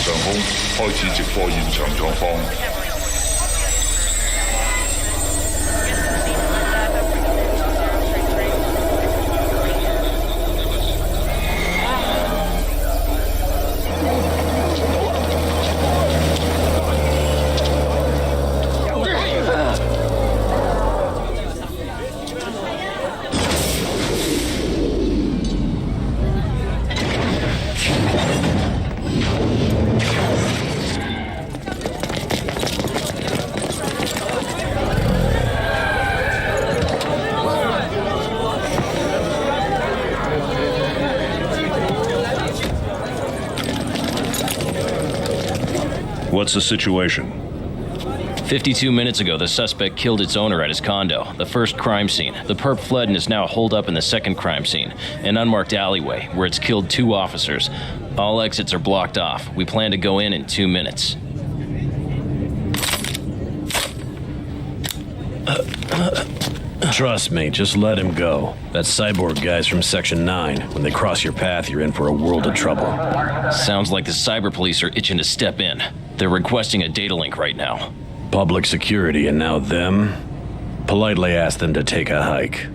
上空開始直播現場狀況。What's the situation? 52 minutes ago, the suspect killed its owner at his condo, the first crime scene. The perp fled and is now holed up in the second crime scene, an unmarked alleyway where it's killed 2 officers. All exits are blocked off. We plan to go in 2 minutes. Trust me, just let him go. That cyborg guy's from Section 9. When they cross your path, you're in for a world of trouble. Sounds like the cyber police are itching to step in. They're requesting a data link right now. Public security and now them? Politely ask them to take a hike.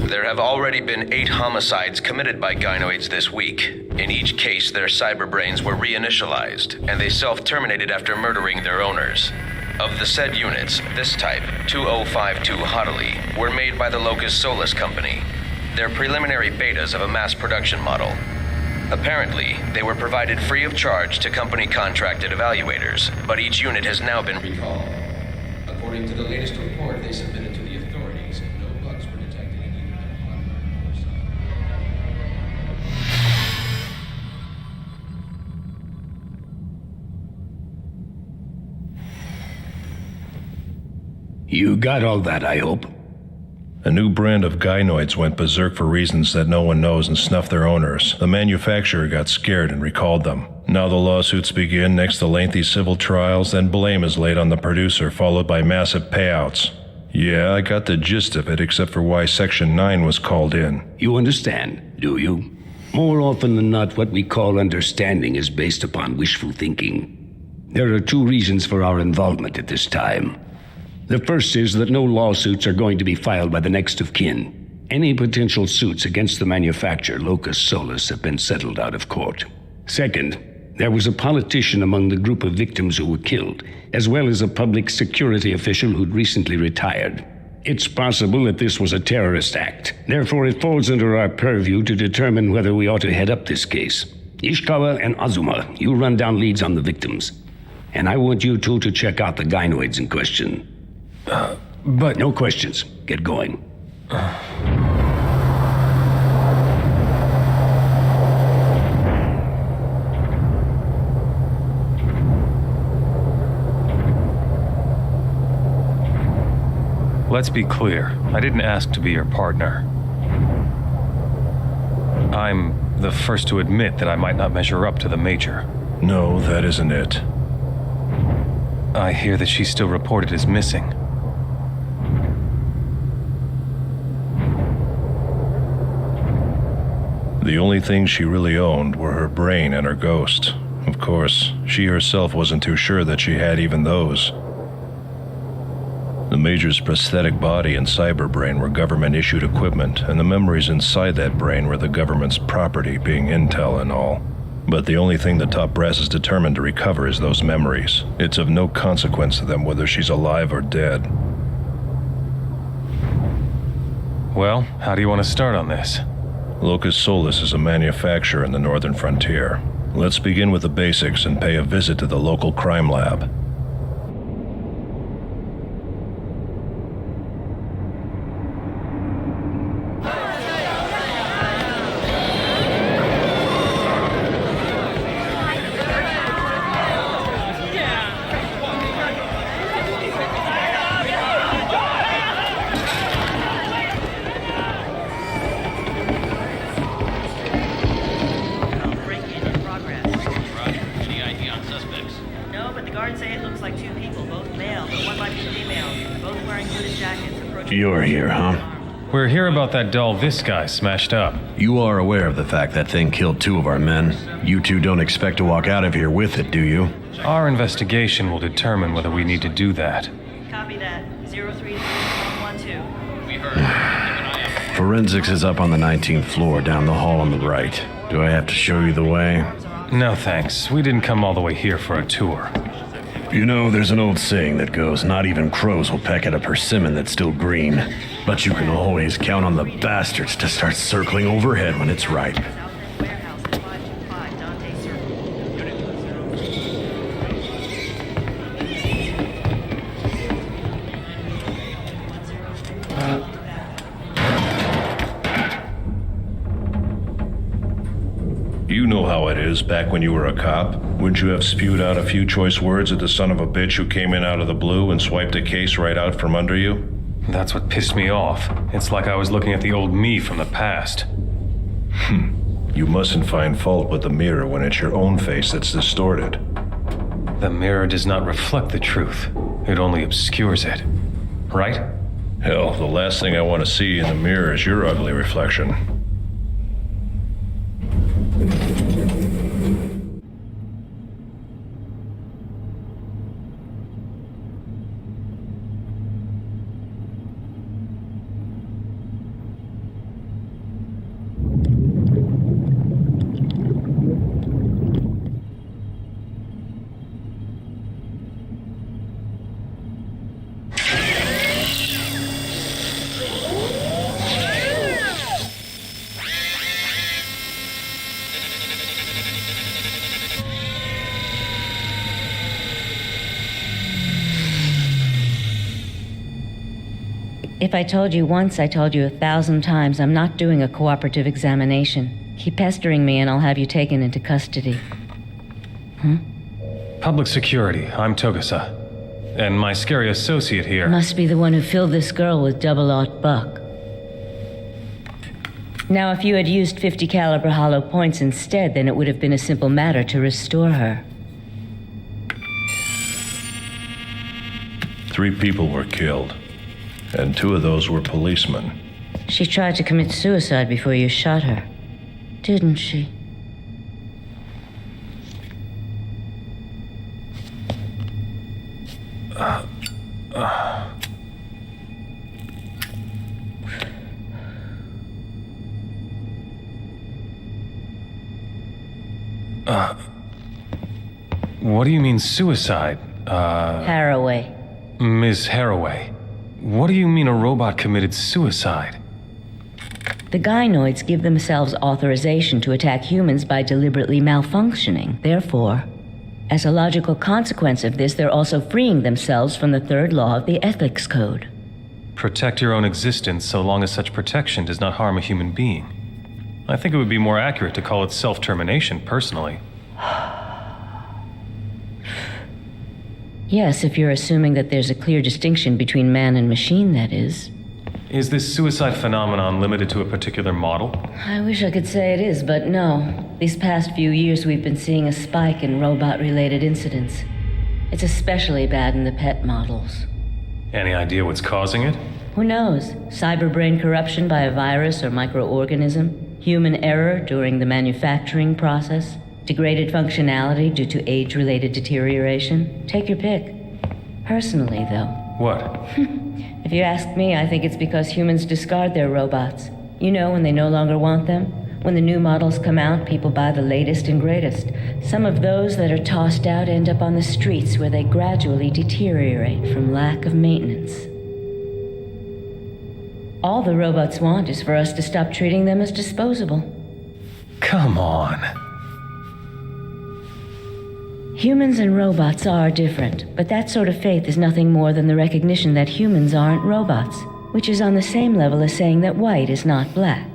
There have already been 8 homicides committed by gynoids this week. In each case, their cyberbrains were reinitialized, and they self-terminated after murdering their owners. Of the said units, this type, 2052 Hadley, were made by the Locus Solus Company. They're preliminary betas of a mass production model. Apparently, they were provided free of charge to company-contracted evaluators, but each unit has now been recalled. According to the latest report they submitted to the authorities, no bugs were detected in either their hardware or software. You got all that, I hope. A new brand of gynoids went berserk for reasons that no one knows and snuffed their owners. The manufacturer got scared and recalled them. Now the lawsuits begin, next to lengthy civil trials, then blame is laid on the producer, followed by massive payouts. Yeah, I got the gist of it, except for why Section 9 was called in. You understand, do you? More often than not, what we call understanding is based upon wishful thinking. There are 2 reasons for our involvement at this time. The first is that no lawsuits are going to be filed by the next of kin. Any potential suits against the manufacturer, Locus Solus, have been settled out of court. Second, there was a politician among the group of victims who were killed, as well as a public security official who'd recently retired. It's possible that this was a terrorist act. Therefore, it falls under our purview to determine whether we ought to head up this case. Ishikawa and Azuma, you run down leads on the victims. And I want you 2 to check out the gynoids in question. But no questions. Get going. Let's be clear. I didn't ask to be your partner. I'm the first to admit that I might not measure up to the Major. No, that isn't it. I hear that she's still reported as missing. The only things she really owned were her brain and her ghost. Of course, she herself wasn't too sure that she had even those. The Major's prosthetic body and cyberbrain were government-issued equipment, and the memories inside that brain were the government's property, being intel and all. But the only thing the top brass is determined to recover is those memories. It's of no consequence to them whether she's alive or dead. Well, how do you want to start on this? Locus Solus is a manufacturer in the northern frontier. Let's begin with the basics and pay a visit to the local crime lab. You're here, huh? We're here about that doll this guy smashed up. You are aware of the fact that thing killed 2 of our men. You 2 don't expect to walk out of here with it, do you? Our investigation will determine whether we need to do that. Copy that. 03112. We heard. Forensics is up on the 19th floor, down the hall on the right. Do I have to show you the way? No thanks. We didn't come all the way here for a tour. You know, there's an old saying that goes, not even crows will peck at a persimmon that's still green. But you can always count on the bastards to start circling overhead when it's ripe. Warehouse 525 Dante You know how it is back when you were a cop. Wouldn't you have spewed out a few choice words at the son of a bitch who came in out of the blue and swiped a case right out from under you? That's what pissed me off. It's like I was looking at the old me from the past. You mustn't find fault with the mirror when it's your own face that's distorted. The mirror does not reflect the truth. It only obscures it. Right? Hell, the last thing I want to see in the mirror is your ugly reflection. If I told you once, I told you 1,000 times. I'm not doing a cooperative examination. Keep pestering me and I'll have you taken into custody. Public security, I'm Togasa. And my scary associate here. Must be the one who filled this girl with 00 buck. Now, if you had used 50 caliber hollow points instead, then it would have been a simple matter to restore her. 3 people were killed, and 2 of those were policemen. She tried to commit suicide before you shot her, didn't she? What do you mean suicide? Haraway. Ms. Haraway. What do you mean a robot committed suicide? The gynoids give themselves authorization to attack humans by deliberately malfunctioning. Therefore, as a logical consequence of this, they're also freeing themselves from the 3rd law of the ethics code. Protect your own existence so long as such protection does not harm a human being. I think it would be more accurate to call it self-termination, personally. Yes, if you're assuming that there's a clear distinction between man and machine, that is. Is this suicide phenomenon limited to a particular model? I wish I could say it is, but no. These past few years we've been seeing a spike in robot-related incidents. It's especially bad in the pet models. Any idea what's causing it? Who knows? Cyberbrain corruption by a virus or microorganism? Human error during the manufacturing process? Degraded functionality due to age-related deterioration? Take your pick. Personally, though. What? If you ask me, I think it's because humans discard their robots. You know, when they no longer want them? When the new models come out, people buy the latest and greatest. Some of those that are tossed out end up on the streets where they gradually deteriorate from lack of maintenance. All the robots want is for us to stop treating them as disposable. Come on. Humans and robots are different, but that sort of faith is nothing more than the recognition that humans aren't robots, which is on the same level as saying that white is not black.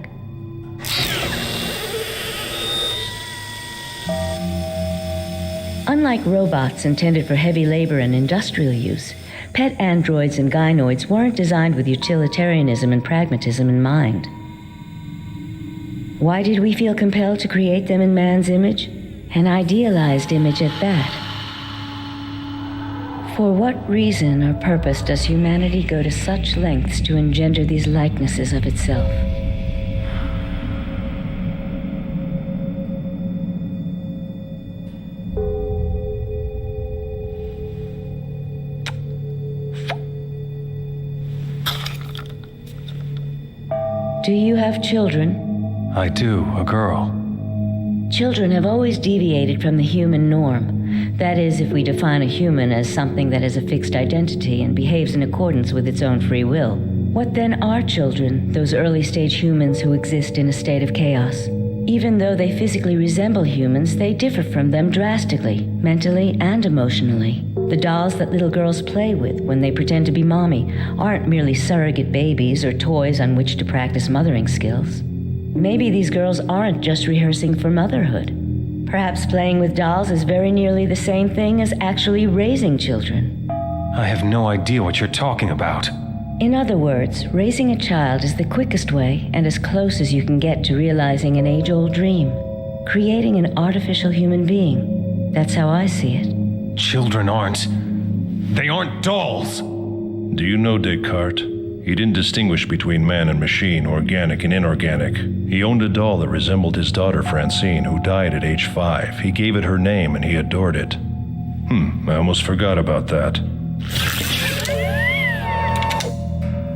Unlike robots intended for heavy labor and industrial use, pet androids and gynoids weren't designed with utilitarianism and pragmatism in mind. Why did we feel compelled to create them in man's image? An idealized image at that. For what reason or purpose does humanity go to such lengths to engender these likenesses of itself? Do you have children? I do, a girl. Children have always deviated from the human norm. That is, if we define a human as something that has a fixed identity and behaves in accordance with its own free will. What then are children, those early-stage humans who exist in a state of chaos? Even though they physically resemble humans, they differ from them drastically, mentally and emotionally. The dolls that little girls play with when they pretend to be mommy aren't merely surrogate babies or toys on which to practice mothering skills. Maybe these girls aren't just rehearsing for motherhood. Perhaps playing with dolls is very nearly the same thing as actually raising children. I have no idea what you're talking about. In other words, raising a child is the quickest way and as close as you can get to realizing an age-old dream. Creating an artificial human being. That's how I see it. Children aren't. They aren't dolls! Do you know Descartes? He didn't distinguish between man and machine, organic and inorganic. He owned a doll that resembled his daughter Francine, who died at age 5. He gave it her name and he adored it. I almost forgot about that.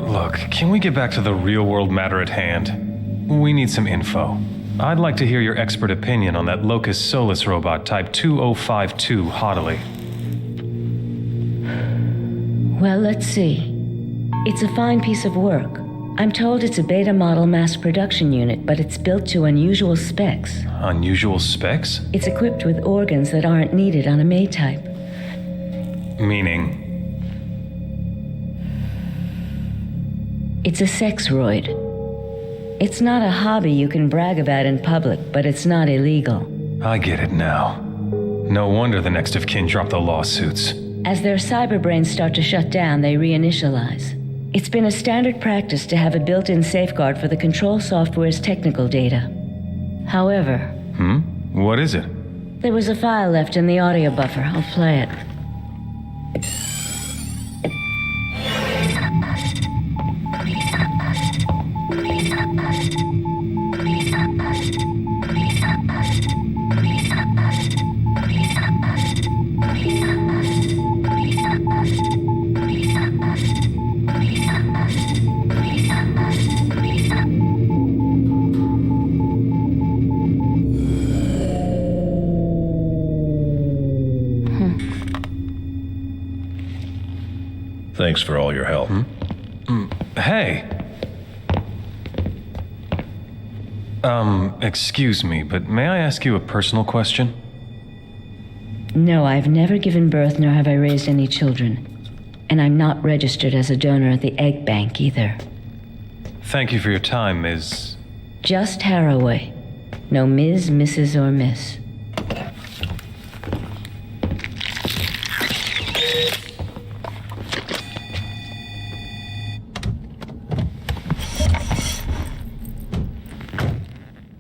Look, can we get back to the real-world matter at hand? We need some info. I'd like to hear your expert opinion on that Locus Solus robot type 2052 Haughtily. Well, let's see. It's a fine piece of work. I'm told it's a beta model mass production unit, but it's built to unusual specs. Unusual specs? It's equipped with organs that aren't needed on a May type. Meaning? It's a sex roid. It's not a hobby you can brag about in public, but it's not illegal. I get it now. No wonder the next of kin dropped the lawsuits. As their cyberbrains start to shut down, they reinitialize. It's been a standard practice to have a built-in safeguard for the control software's technical data. However... What is it? There was a file left in the audio buffer. I'll play it. Thanks for all your help. Hey! Excuse me, but may I ask you a personal question? No, I've never given birth nor have I raised any children. And I'm not registered as a donor at the egg bank either. Thank you for your time, Ms. Just Haraway. No Ms., Mrs., or Miss.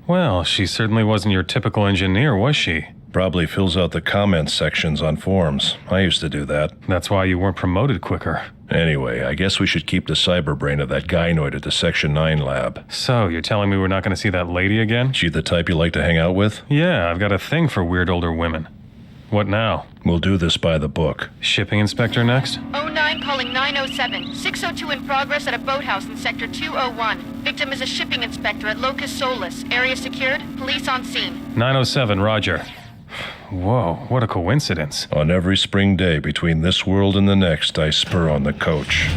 Well, she certainly wasn't your typical engineer, was she? Probably fills out the comments sections on forums. I used to do that. That's why you weren't promoted quicker. Anyway, I guess we should keep the cyberbrain of that gynoid at the Section 9 lab. So, you're telling me we're not going to see that lady again? She the type you like to hang out with? Yeah, I've got a thing for weird older women. What now? We'll do this by the book. Shipping inspector next? 09 calling 907. 602 in progress at a boathouse in Sector 201. Victim is a shipping inspector at Locus Solus. Area secured. Police on scene. 907, roger. Whoa, what a coincidence. On every spring day between this world and the next, I spur on the coach.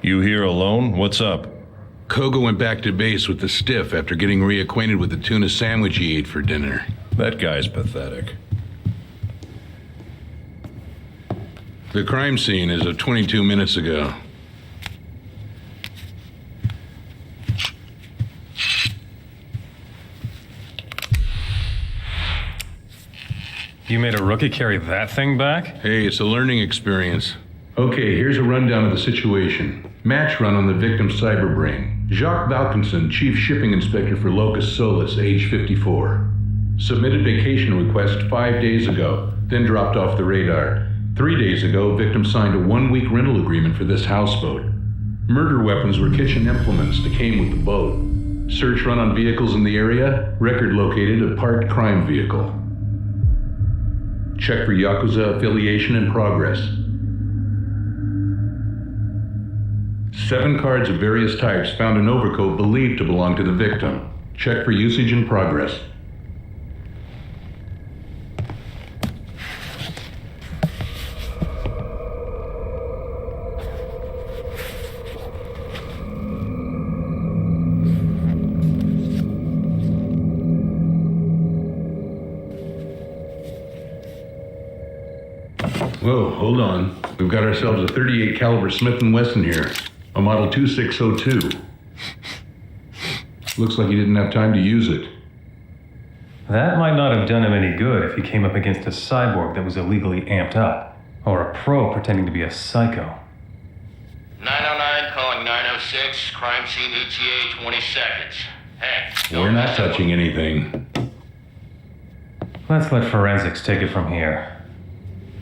You here alone? What's up? Koga went back to base with the stiff after getting reacquainted with the tuna sandwich he ate for dinner. That guy's pathetic. The crime scene is of 22 minutes ago. You made a rookie carry that thing back? Hey, it's a learning experience. Okay, here's a rundown of the situation. Match run on the victim's cyberbrain. Jacques Valkenson, Chief Shipping Inspector for Locus Solus, age 54. Submitted vacation request 5 days ago, then dropped off the radar. 3 days ago, victim signed a 1-week rental agreement for this houseboat. Murder weapons were kitchen implements that came with the boat. Search run on vehicles in the area. Record located a parked crime vehicle. Check for Yakuza affiliation in progress. 7 cards of various types found in overcoat believed to belong to the victim. Check for usage in progress. Whoa, hold on. We've got ourselves a .38 caliber Smith & Wesson here. A model 2602. Looks like he didn't have time to use it. That might not have done him any good if he came up against a cyborg that was illegally amped up, or a pro pretending to be a psycho. 909 calling 906, crime scene ETA 20 seconds. Hey, We're not touching anything. Let's let forensics take it from here.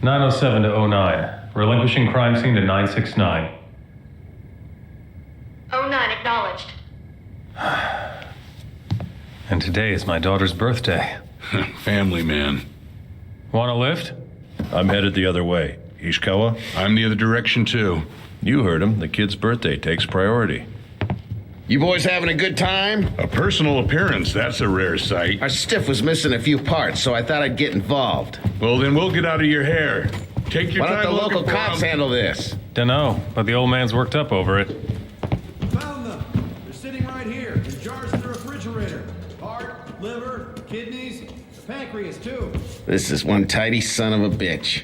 907 to 09, relinquishing crime scene to 969. 09 acknowledged. And today is my daughter's birthday. Family man. Want a lift? I'm headed the other way. Ishikawa? I'm the other direction too. You heard him. The kid's birthday takes priority. You boys having a good time? A personal appearance, that's a rare sight. Our stiff was missing a few parts, so I thought I'd get involved. Well, then we'll get out of your hair. Take your Why time don't the looking local for cops him. handle this? Dunno, but the old man's worked up over it. Prius, too. This is one tidy son of a bitch.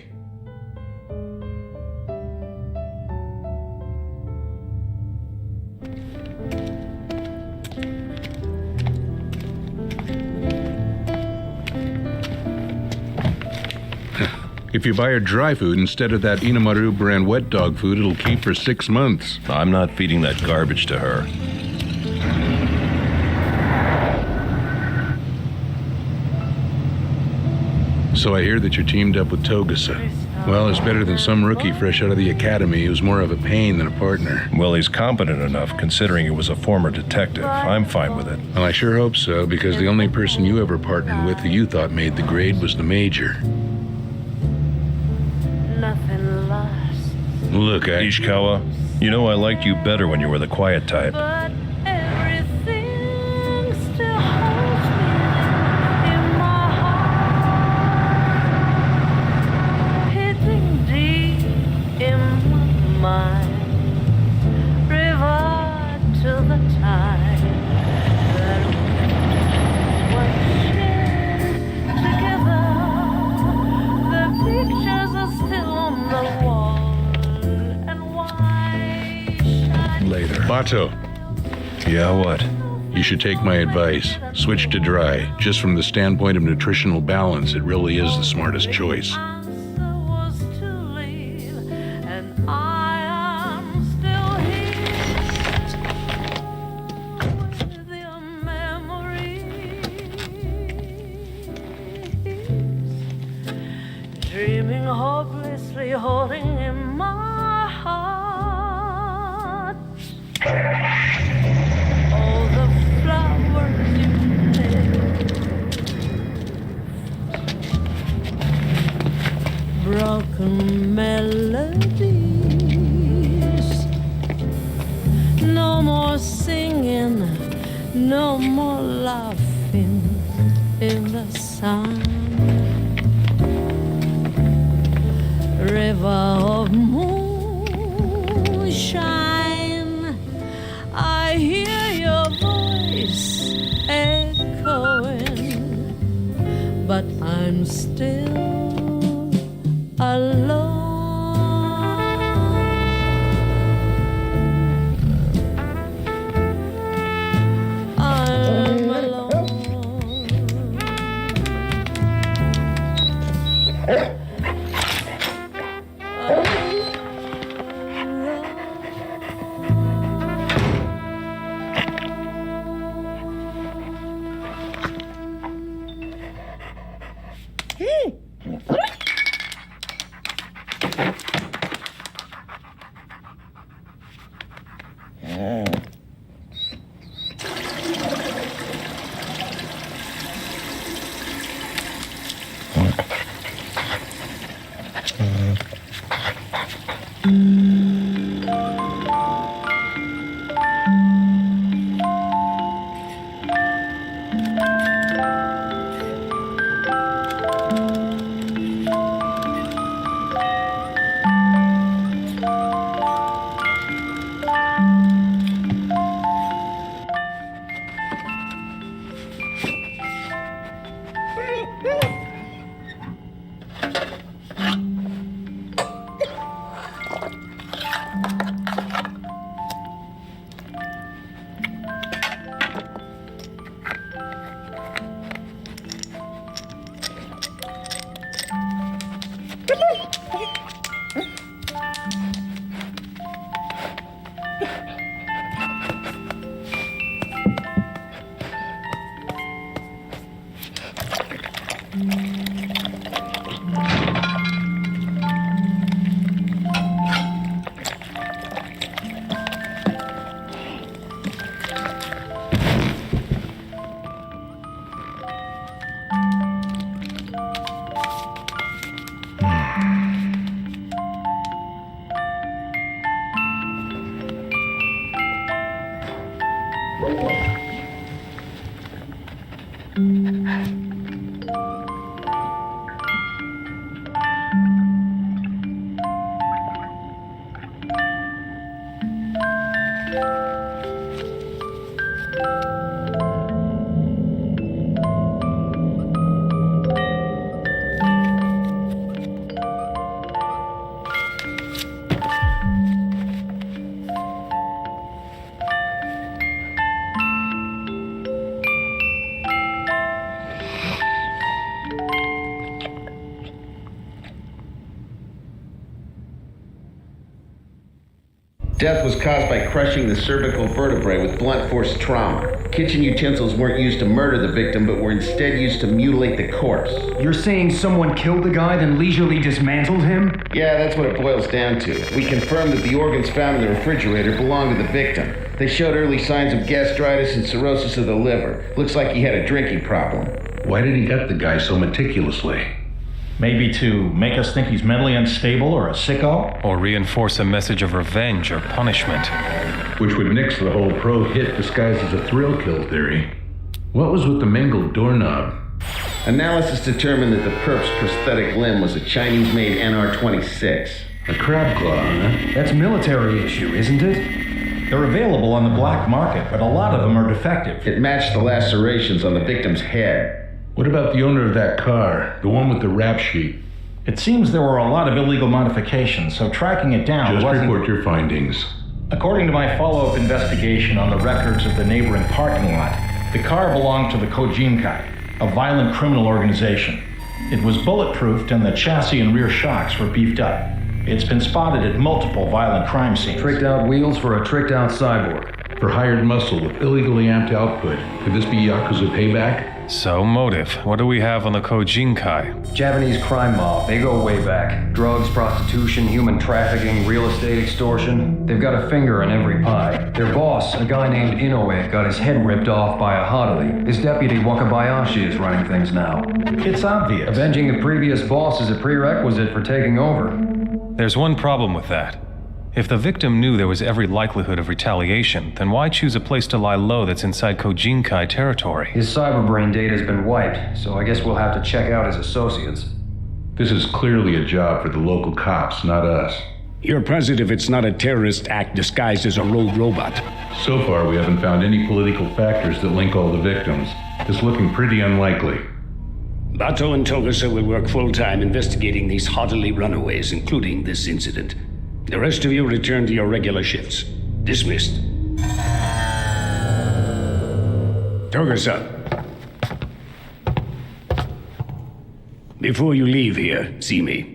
If you buy her dry food instead of that Inamaru brand wet dog food, it'll keep for 6 months. I'm not feeding that garbage to her. So I hear that you're teamed up with Togasa. Well, it's better than some rookie fresh out of the academy who's more of a pain than a partner. Well, he's competent enough, considering he was a former detective. I'm fine with it. Well, I sure hope so, because the only person you ever partnered with who you thought made the grade was the major. Nothing lasts. Look, Ishikawa, you know I liked you better when you were the quiet type. But everything still holds me in my heart, hitting deep in my mind. Revert to the time that we were shared together. The pictures are still on the wall, and why shine Later. Bato, Yeah, what? you should take my advice. Switch to dry. Just from the standpoint of nutritional balance, it really is the smartest choice. answer was to leave, and I am still here with your memories, dreaming hopelessly, holding in my heart all the flowers you left, broken melodies, no more singing, no more laughing in the sun. River of moonshine, I hear your voice echoing, but I'm still alone. I'm alone. Death was caused by crushing the cervical vertebrae with blunt force trauma. Kitchen utensils weren't used to murder the victim, but were instead used to mutilate the corpse. You're saying someone killed the guy, then leisurely dismantled him? Yeah, that's what it boils down to. We confirmed that the organs found in the refrigerator belonged to the victim. They showed early signs of gastritis and cirrhosis of the liver. Looks like he had a drinking problem. Why did he gut the guy so meticulously? Maybe to make us think he's mentally unstable or a sicko? Or reinforce a message of revenge or punishment. Which would nix the whole pro-hit disguised as a thrill kill theory. What was with the mangled doorknob? Analysis determined that the perp's prosthetic limb was a Chinese-made NR-26. A crab claw, huh? That's military issue, isn't it? They're available on the black market, but a lot of them are defective. It matched the lacerations on the victim's head. What about the owner of that car? The one with the rap sheet? It seems there were a lot of illegal modifications, so tracking it down Just wasn't... report your findings. According to my follow-up investigation on the records of the neighboring parking lot, the car belonged to the Kojinkai, a violent criminal organization. It was bulletproofed and the chassis and rear shocks were beefed up. It's been spotted at multiple violent crime scenes. Tricked out wheels for a tricked out cyborg. For hired muscle with illegally amped output. Could this be Yakuza payback? So, motive. What do we have on the Kojinkai? Japanese crime mob. They go way back. Drugs, prostitution, human trafficking, real estate extortion. They've got a finger in every pie. Their boss, a guy named Inoue, got his head ripped off by a Hadali. His deputy, Wakabayashi, is running things now. It's obvious. Avenging the previous boss is a prerequisite for taking over. There's one problem with that. If the victim knew there was every likelihood of retaliation, then why choose a place to lie low that's inside Kojinkai territory? His cyberbrain data's been wiped, so I guess we'll have to check out his associates. This is clearly a job for the local cops, not us. You're positive it's not a terrorist act disguised as a rogue robot? So far, we haven't found any political factors that link all the victims. It's looking pretty unlikely. Bato and Togasa will work full-time investigating these Hadali runaways, including this incident. The rest of you return to your regular shifts. Dismissed. Togasa. Before you leave here, see me.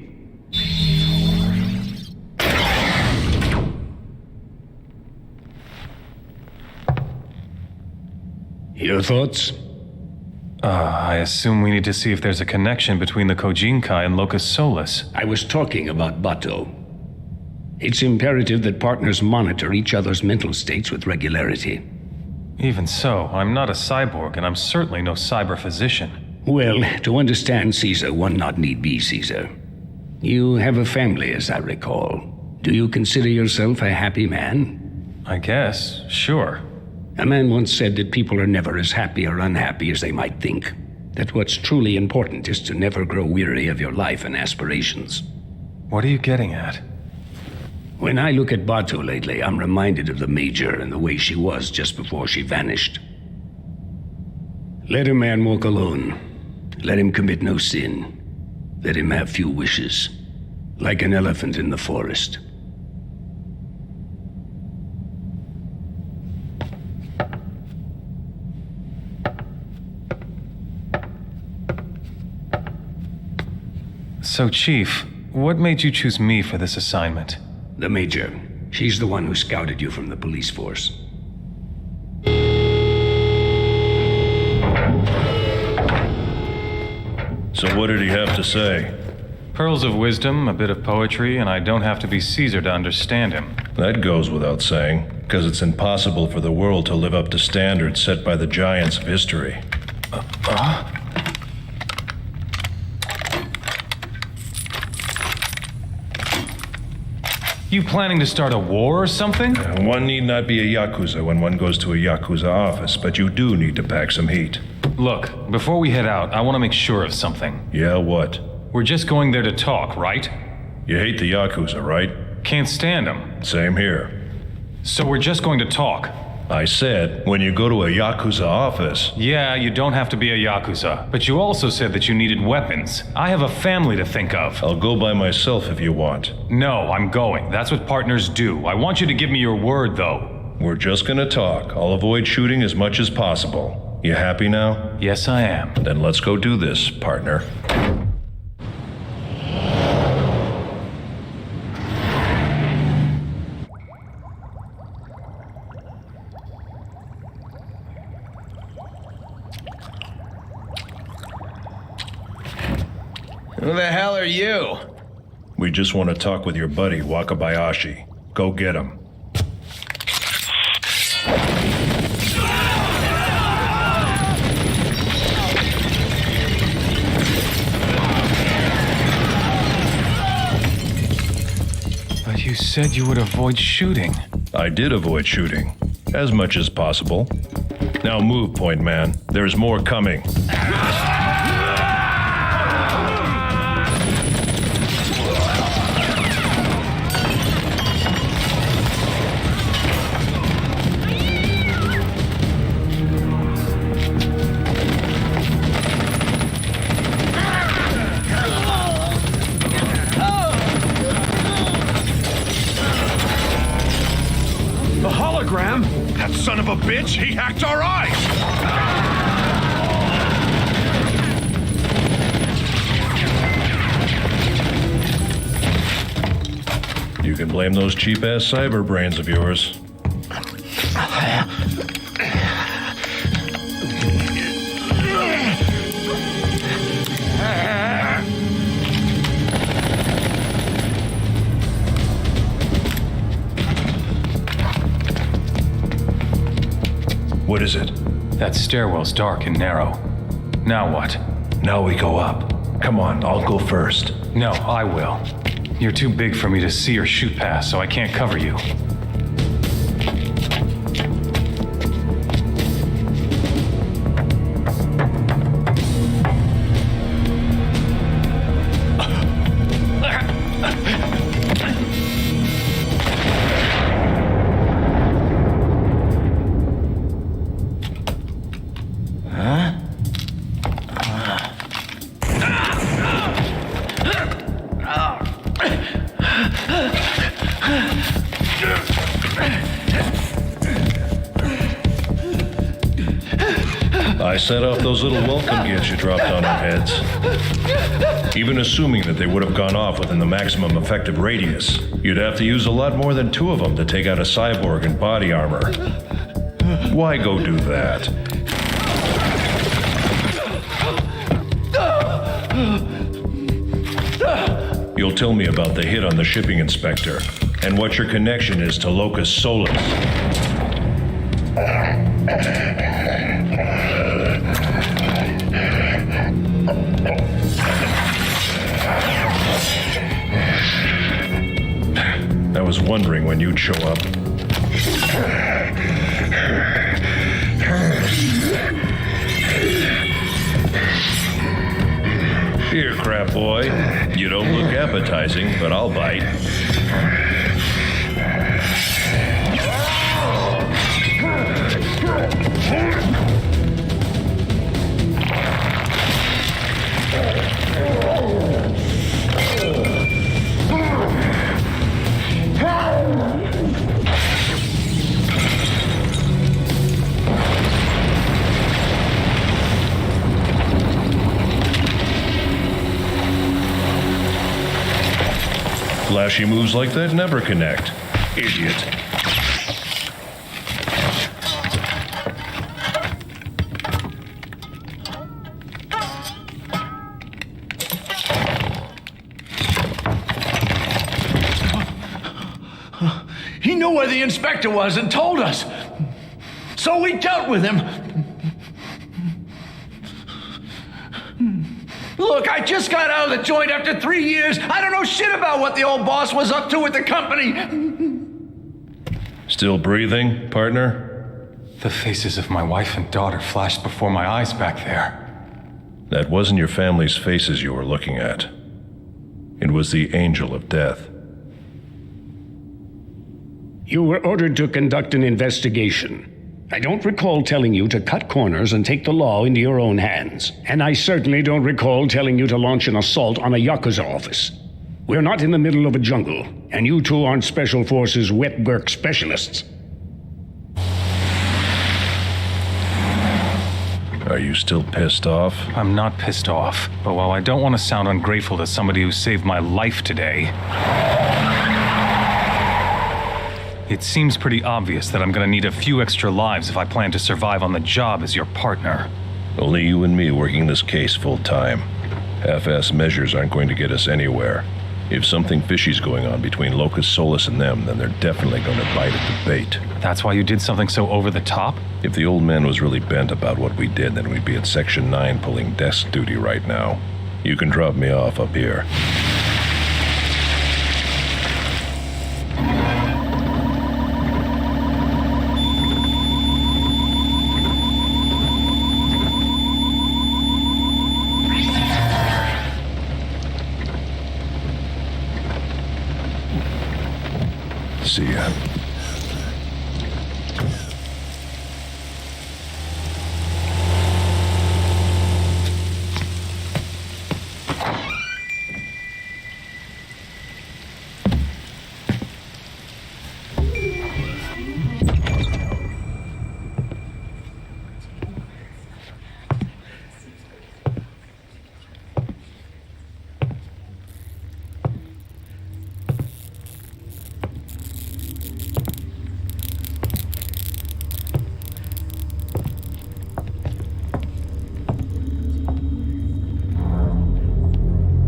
Your thoughts? I assume we need to see if there's a connection between the Kojinkai and Locus Solus. I was talking about Bato. It's imperative that partners monitor each other's mental states with regularity. Even so, I'm not a cyborg, and I'm certainly no cyber physician. Well, to understand Caesar, one not need be Caesar. You have a family, as I recall. Do you consider yourself a happy man? I guess, sure. A man once said that people are never as happy or unhappy as they might think. That what's truly important is to never grow weary of your life and aspirations. What are you getting at? When I look at Bato lately, I'm reminded of the Major and the way she was just before she vanished. Let a man walk alone. Let him commit no sin. Let him have few wishes. Like an elephant in the forest. So, Chief, what made you choose me for this assignment? The Major. She's the one who scouted you from the police force. So what did he have to say? Pearls of wisdom, a bit of poetry, and I don't have to be Caesar to understand him. That goes without saying, because it's impossible for the world to live up to standards set by the giants of history. You planning to start a war or something? One need not be a Yakuza when one goes to a Yakuza office, but you do need to pack some heat. Look, before we head out, I want to make sure of something. Yeah, what? We're just going there to talk, right? You hate the Yakuza, right? Can't stand them. Same here. So we're just going to talk. I said, when you go to a Yakuza office... Yeah, you don't have to be a Yakuza, but you also said that you needed weapons. I have a family to think of. I'll go by myself if you want. No, I'm going. That's what partners do. I want you to give me your word, though. We're just gonna talk. I'll avoid shooting as much as possible. You happy now? Yes, I am. Then let's go do this, partner. Who the hell are you? We just want to talk with your buddy, Wakabayashi. Go get him. But you said you would avoid shooting. I did avoid shooting, as much as possible. Now move, Point Man. There's more coming. That son of a bitch, he hacked our eyes! You can blame those cheap-ass cyber brains of yours. What is it? That stairwell's dark and narrow. Now what? Now we go up. Come on, I'll go first. No, I will. You're too big for me to see or shoot past, so I can't cover you. I set off those little welcome gifts you dropped on our heads. Even assuming that they would have gone off within the maximum effective radius, you'd have to use a lot more than 2 of them to take out a cyborg in body armor. Why go do that? You'll tell me about the hit on the shipping inspector, and what your connection is to Locus Solus. I was wondering when you'd show up. Here, crap boy. You don't look appetizing, but I'll bite. Flashy moves like that never connect. Idiot. He knew where the inspector was and told us. So we dealt with him. Look, I just got out of the joint after 3 years. I don't know shit about what the old boss was up to with the company. Still breathing, partner? The faces of my wife and daughter flashed before my eyes back there. That wasn't your family's faces you were looking at. It was the angel of death. You were ordered to conduct an investigation. I don't recall telling you to cut corners and take the law into your own hands. And I certainly don't recall telling you to launch an assault on a Yakuza office. We're not in the middle of a jungle, and you two aren't Special Forces wet work specialists. Are you still pissed off? I'm not pissed off, but while I don't want to sound ungrateful to somebody who saved my life today, it seems pretty obvious that I'm gonna need a few extra lives if I plan to survive on the job as your partner. Only you and me working this case full time. Half-ass measures aren't going to get us anywhere. If something fishy's going on between Locus Solus and them, then they're definitely going to bite at the bait. That's why you did something so over the top? If the old man was really bent about what we did, then we'd be at Section 9 pulling desk duty right now. You can drop me off up here. See ya.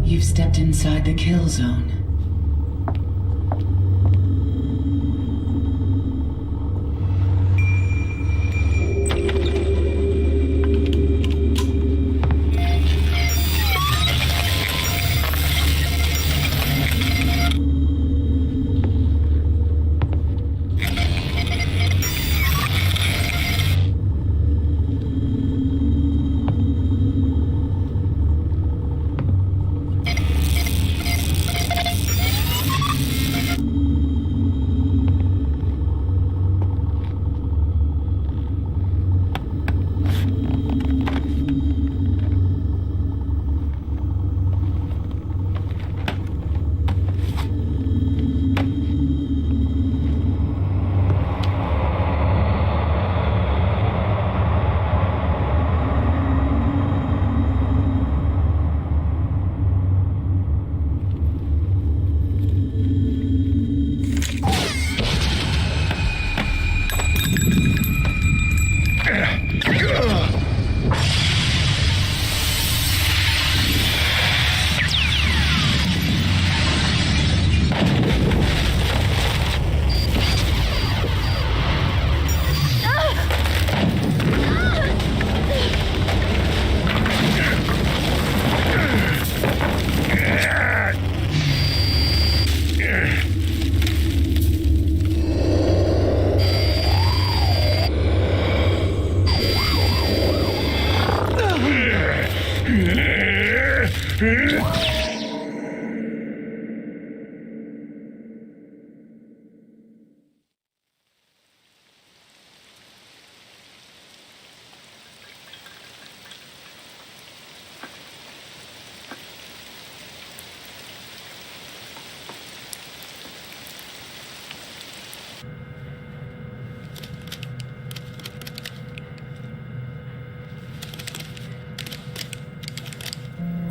You've stepped inside the kill zone.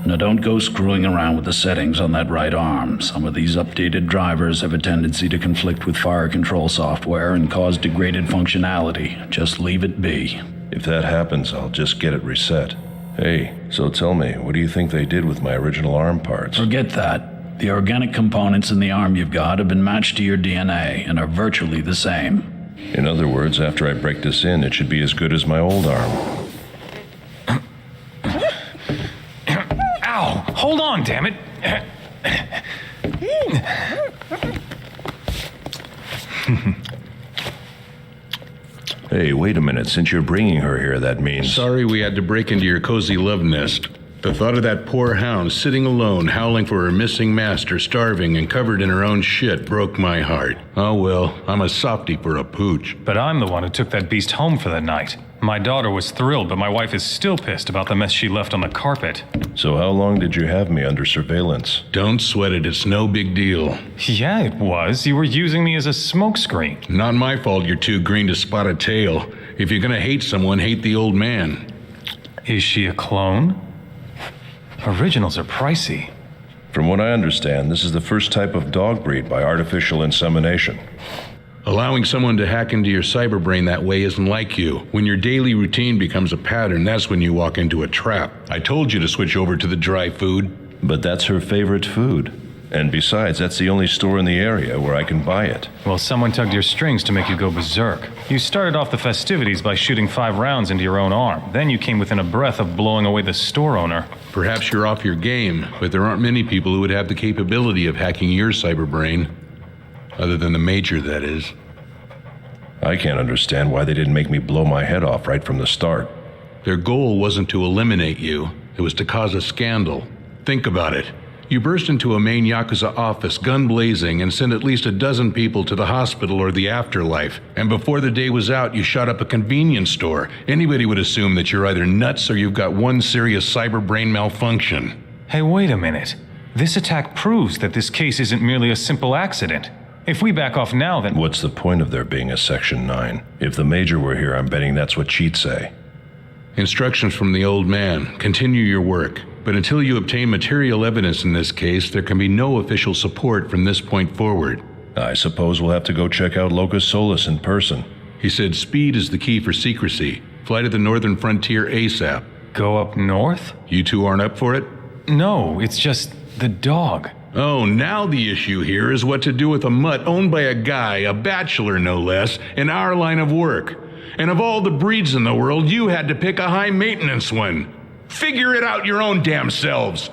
Now don't go screwing around with the settings on that right arm. Some of these updated drivers have a tendency to conflict with fire control software and cause degraded functionality. Just leave it be. If that happens, I'll just get it reset. Hey, so tell me, what do you think they did with my original arm parts? Forget that. The organic components in the arm you've got have been matched to your DNA and are virtually the same. In other words, after I break this in, it should be as good as my old arm. Ow! Hold on, damn it! Hey, wait a minute. Since you're bringing her here, that means... Sorry we had to break into your cozy love nest. The thought of that poor hound sitting alone, howling for her missing master, starving and covered in her own shit, broke my heart. Oh well, I'm a softie for a pooch. But I'm the one who took that beast home for the night. My daughter was thrilled, but my wife is still pissed about the mess she left on the carpet. So how long did you have me under surveillance? Don't sweat it, it's no big deal. Yeah, it was. You were using me as a smokescreen. Not my fault you're too green to spot a tail. If you're gonna hate someone, hate the old man. Is she a clone? Originals are pricey. From what I understand, this is the first type of dog breed by artificial insemination. Allowing someone to hack into your cyberbrain that way isn't like you. When your daily routine becomes a pattern, that's when you walk into a trap. I told you to switch over to the dry food. But that's her favorite food. And besides, that's the only store in the area where I can buy it. Well, someone tugged your strings to make you go berserk. You started off the festivities by shooting 5 rounds into your own arm. Then you came within a breath of blowing away the store owner. Perhaps you're off your game, but there aren't many people who would have the capability of hacking your cyberbrain. Other than the Major, that is. I can't understand why they didn't make me blow my head off right from the start. Their goal wasn't to eliminate you. It was to cause a scandal. Think about it. You burst into a main Yakuza office, gun blazing, and sent at least a dozen people to the hospital or the afterlife. And before the day was out, you shot up a convenience store. Anybody would assume that you're either nuts or you've got one serious cyberbrain malfunction. Hey, wait a minute. This attack proves that this case isn't merely a simple accident. If we back off now, then... What's the point of there being a Section 9? If the Major were here, I'm betting that's what she'd say. Instructions from the old man. Continue your work. But until you obtain material evidence in this case, there can be no official support from this point forward. I suppose we'll have to go check out Locus Solus in person. He said speed is the key for secrecy. Fly to the northern frontier ASAP. Go up north? You two aren't up for it? No, it's just the dog. Oh, now the issue here is what to do with a mutt owned by a guy, a bachelor no less, in our line of work. And of all the breeds in the world, you had to pick a high-maintenance one. Figure it out your own damn selves.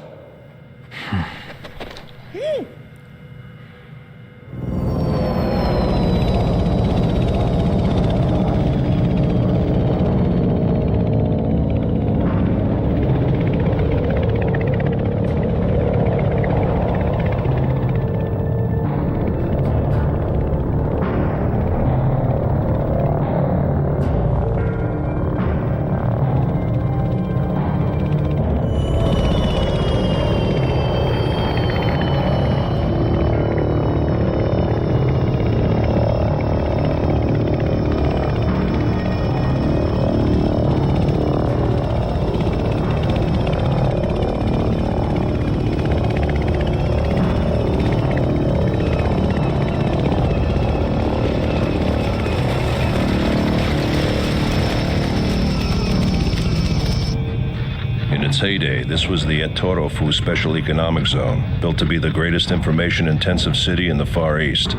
Heyday, this was the Ettorofu Special Economic Zone, built to be the greatest information-intensive city in the Far East.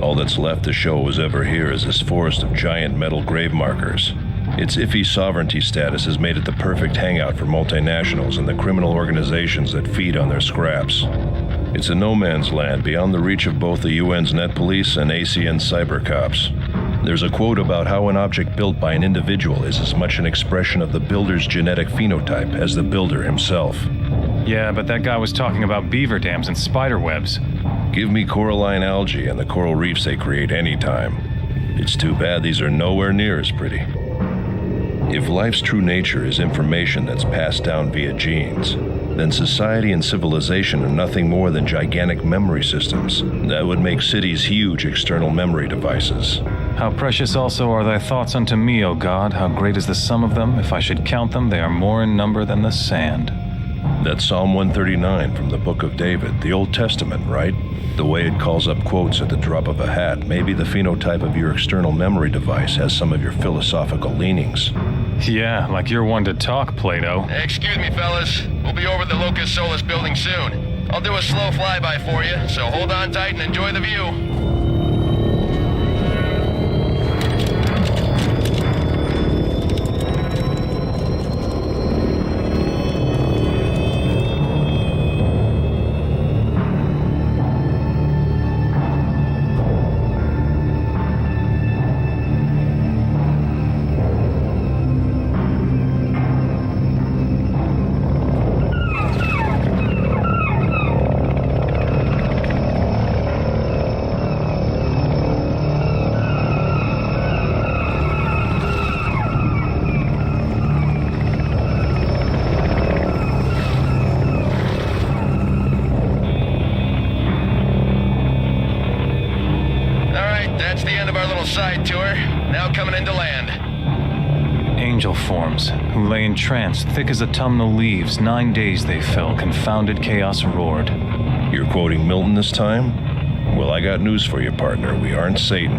All that's left to show was ever here is this forest of giant metal grave markers. Its iffy sovereignty status has made it the perfect hangout for multinationals and the criminal organizations that feed on their scraps. It's a no-man's land beyond the reach of both the UN's net police and ACN's cyber cops. There's a quote about how an object built by an individual is as much an expression of the builder's genetic phenotype as the builder himself. Yeah, but that guy was talking about beaver dams and spider webs. Give me coralline algae and the coral reefs they create anytime. It's too bad these are nowhere near as pretty. If life's true nature is information that's passed down via genes, then society and civilization are nothing more than gigantic memory systems that would make cities huge external memory devices. How precious also are thy thoughts unto me, O God. How great is the sum of them. If I should count them, they are more in number than the sand. That's Psalm 139 from the Book of David, the Old Testament, right? The way it calls up quotes at the drop of a hat. Maybe the phenotype of your external memory device has some of your philosophical leanings. Yeah, like you're one to talk, Plato. Excuse me, fellas. We'll be over at the Locus Solus building soon. I'll do a slow flyby for you, so hold on tight and enjoy the view. Side tour, now coming into land. Angel forms, who lay entranced, thick as autumnal leaves. 9 days they fell, confounded chaos roared. You're quoting Milton this time? Well, I got news for you, partner. We aren't Satan.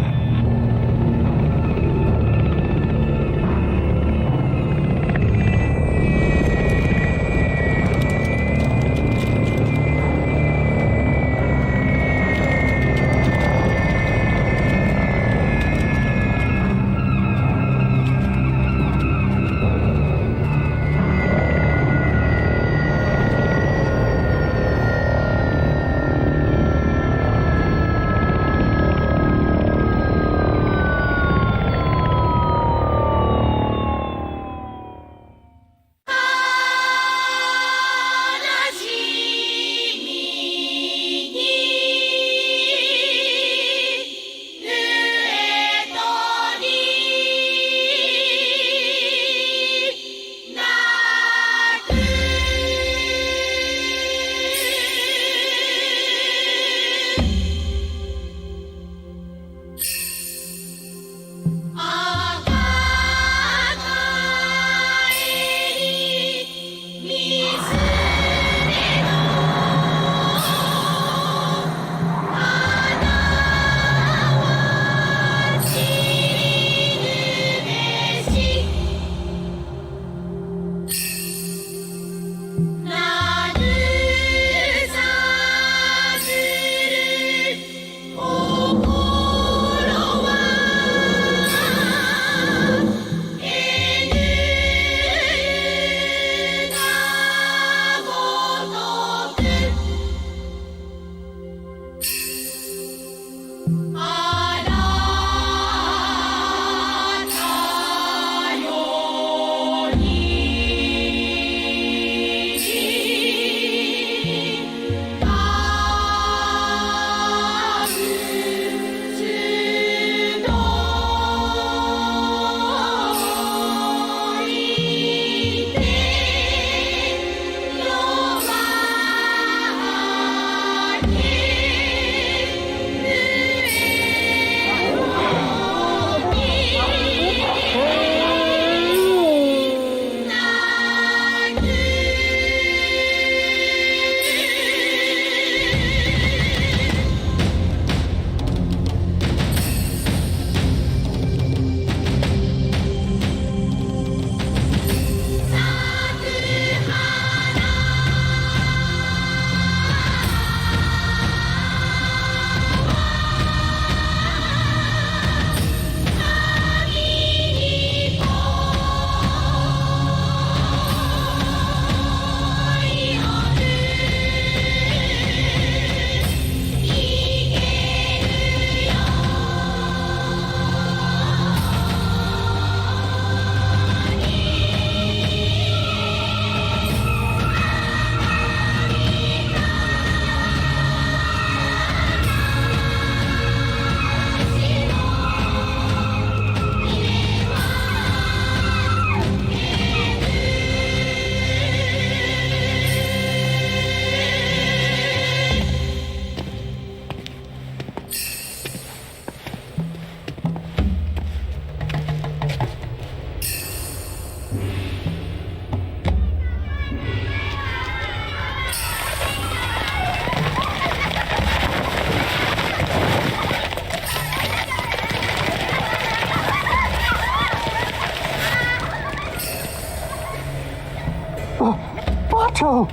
Bateau.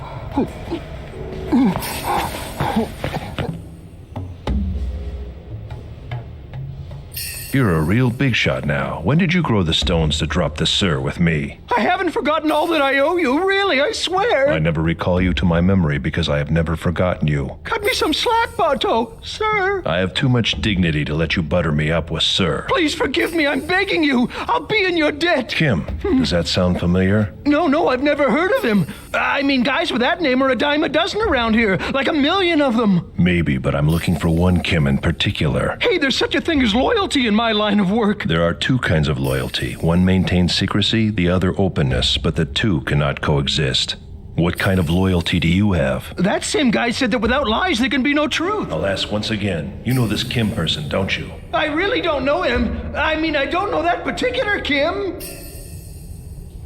You're a real big shot now. When did you grow the stones to drop the sir with me? I haven't forgotten all that I owe you, really, I swear. I never recall you to my memory because I have never forgotten you. Cut me some slack, Bateau, sir. I have too much dignity to let you butter me up with sir. Please forgive me, I'm begging you. I'll be in your debt. Kim, does that sound familiar? No, I've never heard of him. I mean, guys with that name are a dime a dozen around here, like 1,000,000 of them. Maybe, but I'm looking for one Kim in particular. Hey, there's such a thing as loyalty in my line of work. There are two kinds of loyalty. One maintains secrecy, the other openness, but the two cannot coexist. What kind of loyalty do you have? That same guy said that without lies there can be no truth. I'll ask once again. You know this Kim person, don't you? I really don't know him. I mean, I don't know that particular Kim.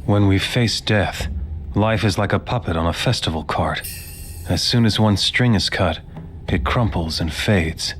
When we face death, life is like a puppet on a festival cart. As soon as one string is cut, it crumples and fades.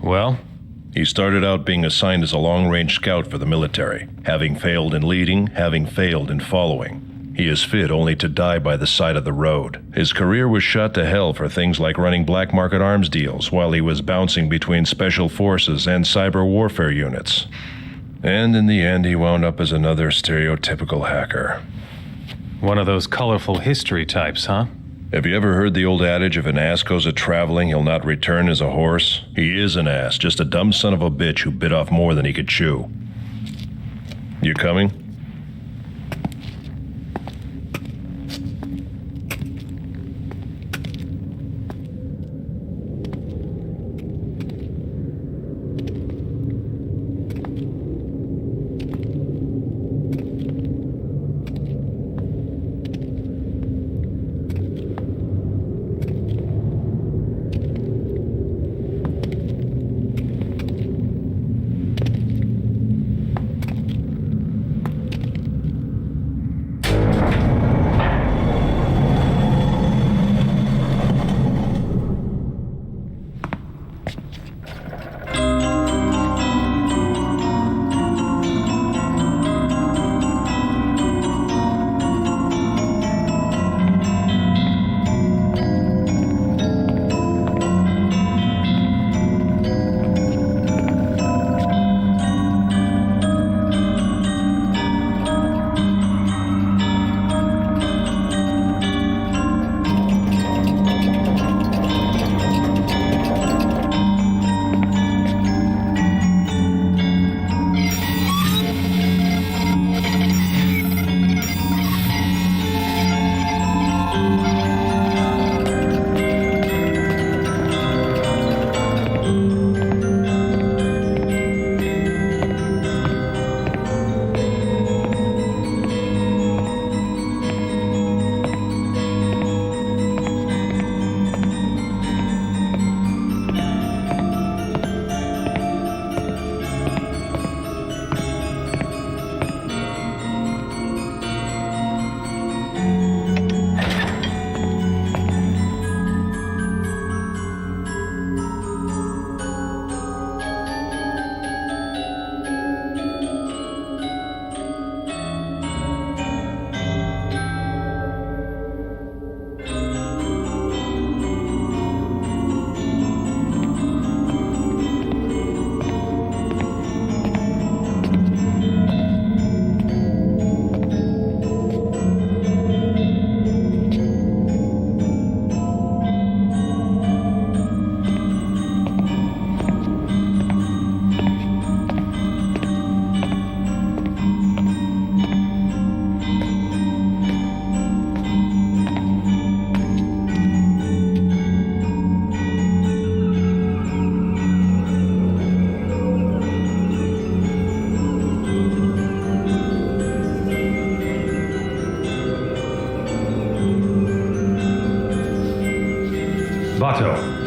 Well? He started out being assigned as a long-range scout for the military, having failed in leading, having failed in following. He is fit only to die by the side of the road. His career was shot to hell for things like running black market arms deals while he was bouncing between special forces and cyber warfare units. And in the end, he wound up as another stereotypical hacker. One of those colorful history types, huh? Have you ever heard the old adage, if an ass goes a-traveling, he'll not return as a horse? He is an ass, just a dumb son of a bitch who bit off more than he could chew. You coming?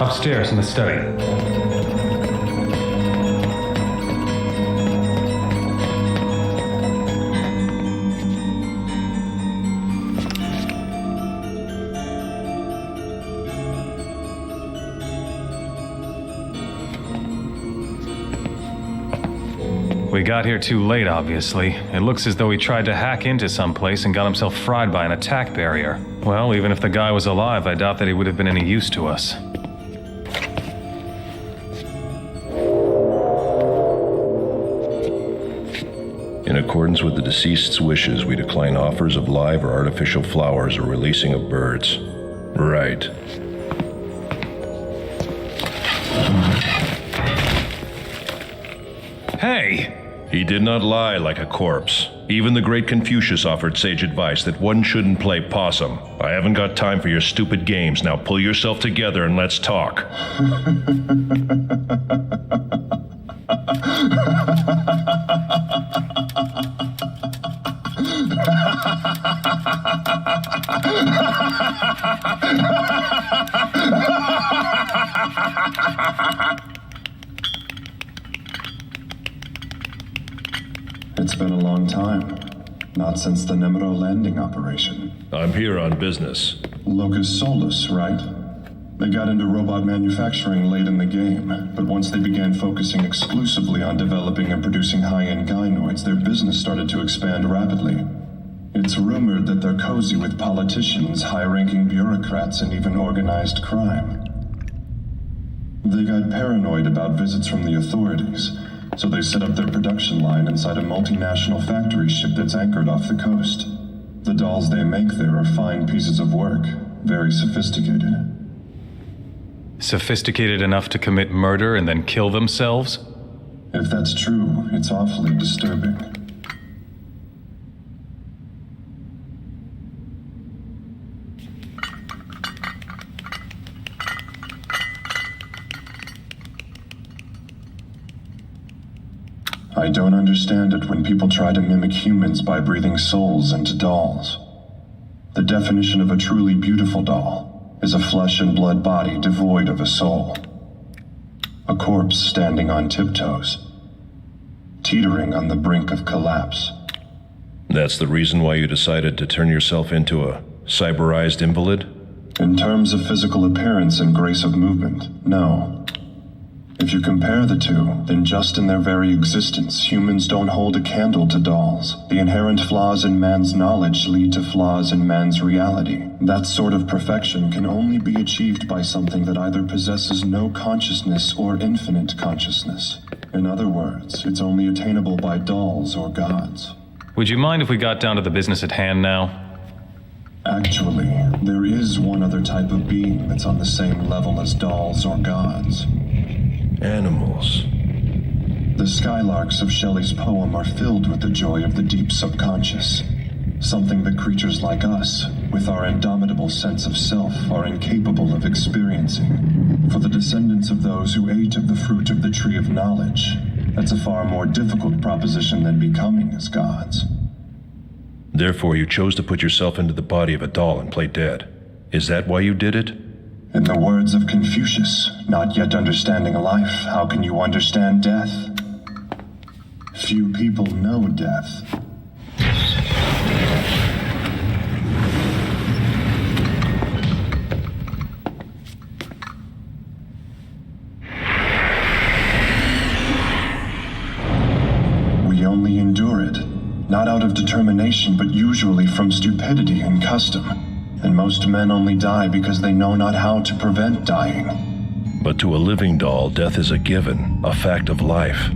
Upstairs in the study. We got here too late, obviously. It looks as though he tried to hack into someplace and got himself fried by an attack barrier. Well, even if the guy was alive, I doubt that he would have been any use to us. In accordance with the deceased's wishes, we decline offers of live or artificial flowers or releasing of birds. Right. Hey! He did not lie like a corpse. Even the great Confucius offered sage advice that one shouldn't play possum. I haven't got time for your stupid games. Now pull yourself together and let's talk. It's been a long time. Not since the Nemero landing operation. I'm here on business. Locus Solus, right? They got into robot manufacturing late in the game, but once they began focusing exclusively on developing and producing high-end gynoids, their business started to expand rapidly. It's rumored that they're cozy with politicians, high-ranking bureaucrats, and even organized crime. They got paranoid about visits from the authorities, so they set up their production line inside a multinational factory ship that's anchored off the coast. The dolls they make there are fine pieces of work, very sophisticated. Sophisticated enough to commit murder and then kill themselves? If that's true, it's awfully disturbing. I don't understand it when people try to mimic humans by breathing souls into dolls. The definition of a truly beautiful doll is a flesh and blood body devoid of a soul. A corpse standing on tiptoes, teetering on the brink of collapse. That's the reason why you decided to turn yourself into a cyberized invalid? In terms of physical appearance and grace of movement, no. If you compare the two, then just in their very existence, humans don't hold a candle to dolls. The inherent flaws in man's knowledge lead to flaws in man's reality. That sort of perfection can only be achieved by something that either possesses no consciousness or infinite consciousness. In other words, it's only attainable by dolls or gods. Would you mind if we got down to the business at hand now? Actually, there is one other type of being that's on the same level as dolls or gods. Animals. The skylarks of Shelley's poem are filled with the joy of the deep subconscious. Something that creatures like us, with our indomitable sense of self, are incapable of experiencing. For the descendants of those who ate of the fruit of the tree of knowledge, that's a far more difficult proposition than becoming as gods. Therefore, you chose to put yourself into the body of a doll and play dead. Is that why you did it? In the words of Confucius, not yet understanding life, how can you understand death? Few people know death. We only endure it, not out of determination, but usually from stupidity and custom. And most men only die because they know not how to prevent dying. But to a living doll, death is a given, a fact of life.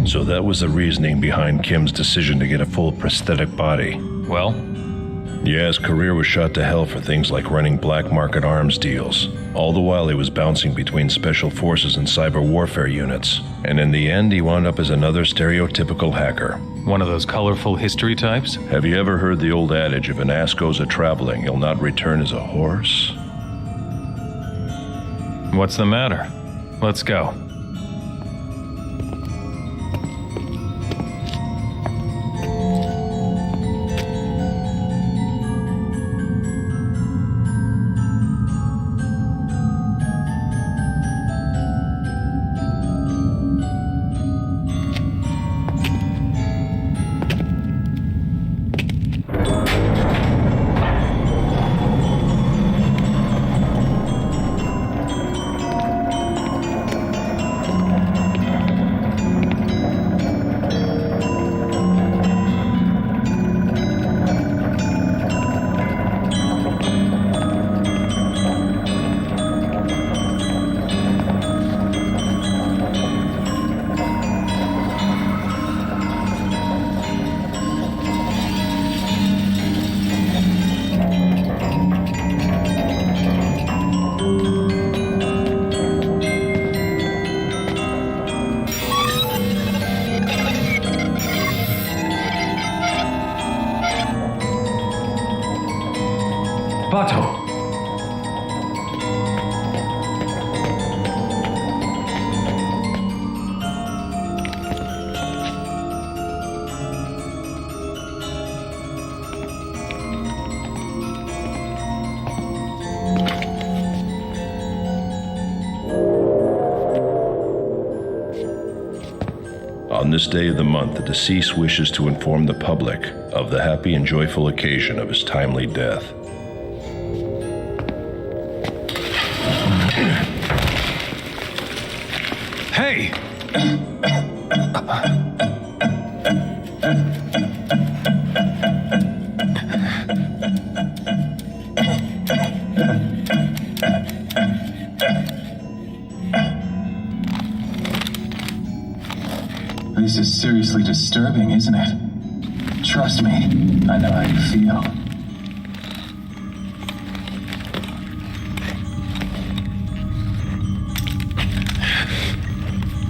So that was the reasoning behind Kim's decision to get a full prosthetic body. Well? Yeah, his career was shot to hell for things like running black market arms deals. All the while he was bouncing between special forces and cyber warfare units. And in the end, he wound up as another stereotypical hacker. One of those colorful history types? Have you ever heard the old adage, if an ass goes a-traveling, he'll not return as a horse? What's the matter? Let's go. Bato! On this day of the month, the deceased wishes to inform the public of the happy and joyful occasion of his timely death. Hey! This is seriously disturbing, isn't it? Trust me, I know how you feel.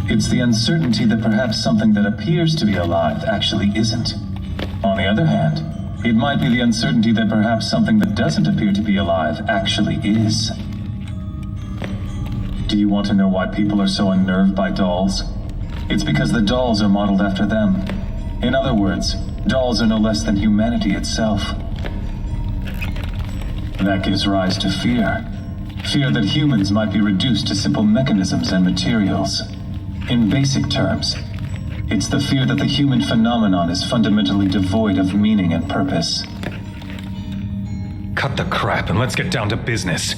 It's the uncertainty that perhaps something that appears to be alive actually isn't. On the other hand, it might be the uncertainty that perhaps something that doesn't appear to be alive actually is. Do you want to know why people are so unnerved by dolls? It's because the dolls are modeled after them. In other words, dolls are no less than humanity itself. That gives rise to fear. Fear that humans might be reduced to simple mechanisms and materials. In basic terms, it's the fear that the human phenomenon is fundamentally devoid of meaning and purpose. Cut the crap and let's get down to business.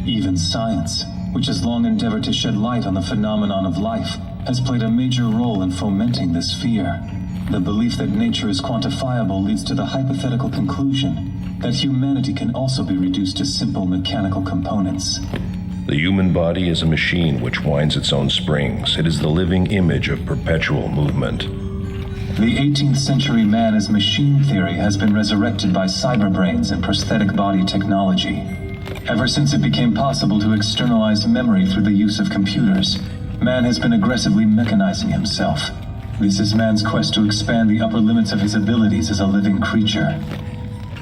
Even science, which has long endeavored to shed light on the phenomenon of life, has played a major role in fomenting this fear. The belief that nature is quantifiable leads to the hypothetical conclusion that humanity can also be reduced to simple mechanical components. The human body is a machine which winds its own springs. It is the living image of perpetual movement. The 18th century man as machine theory has been resurrected by cyberbrains and prosthetic body technology. Ever since it became possible to externalize memory through the use of computers, man has been aggressively mechanizing himself. This is man's quest to expand the upper limits of his abilities as a living creature.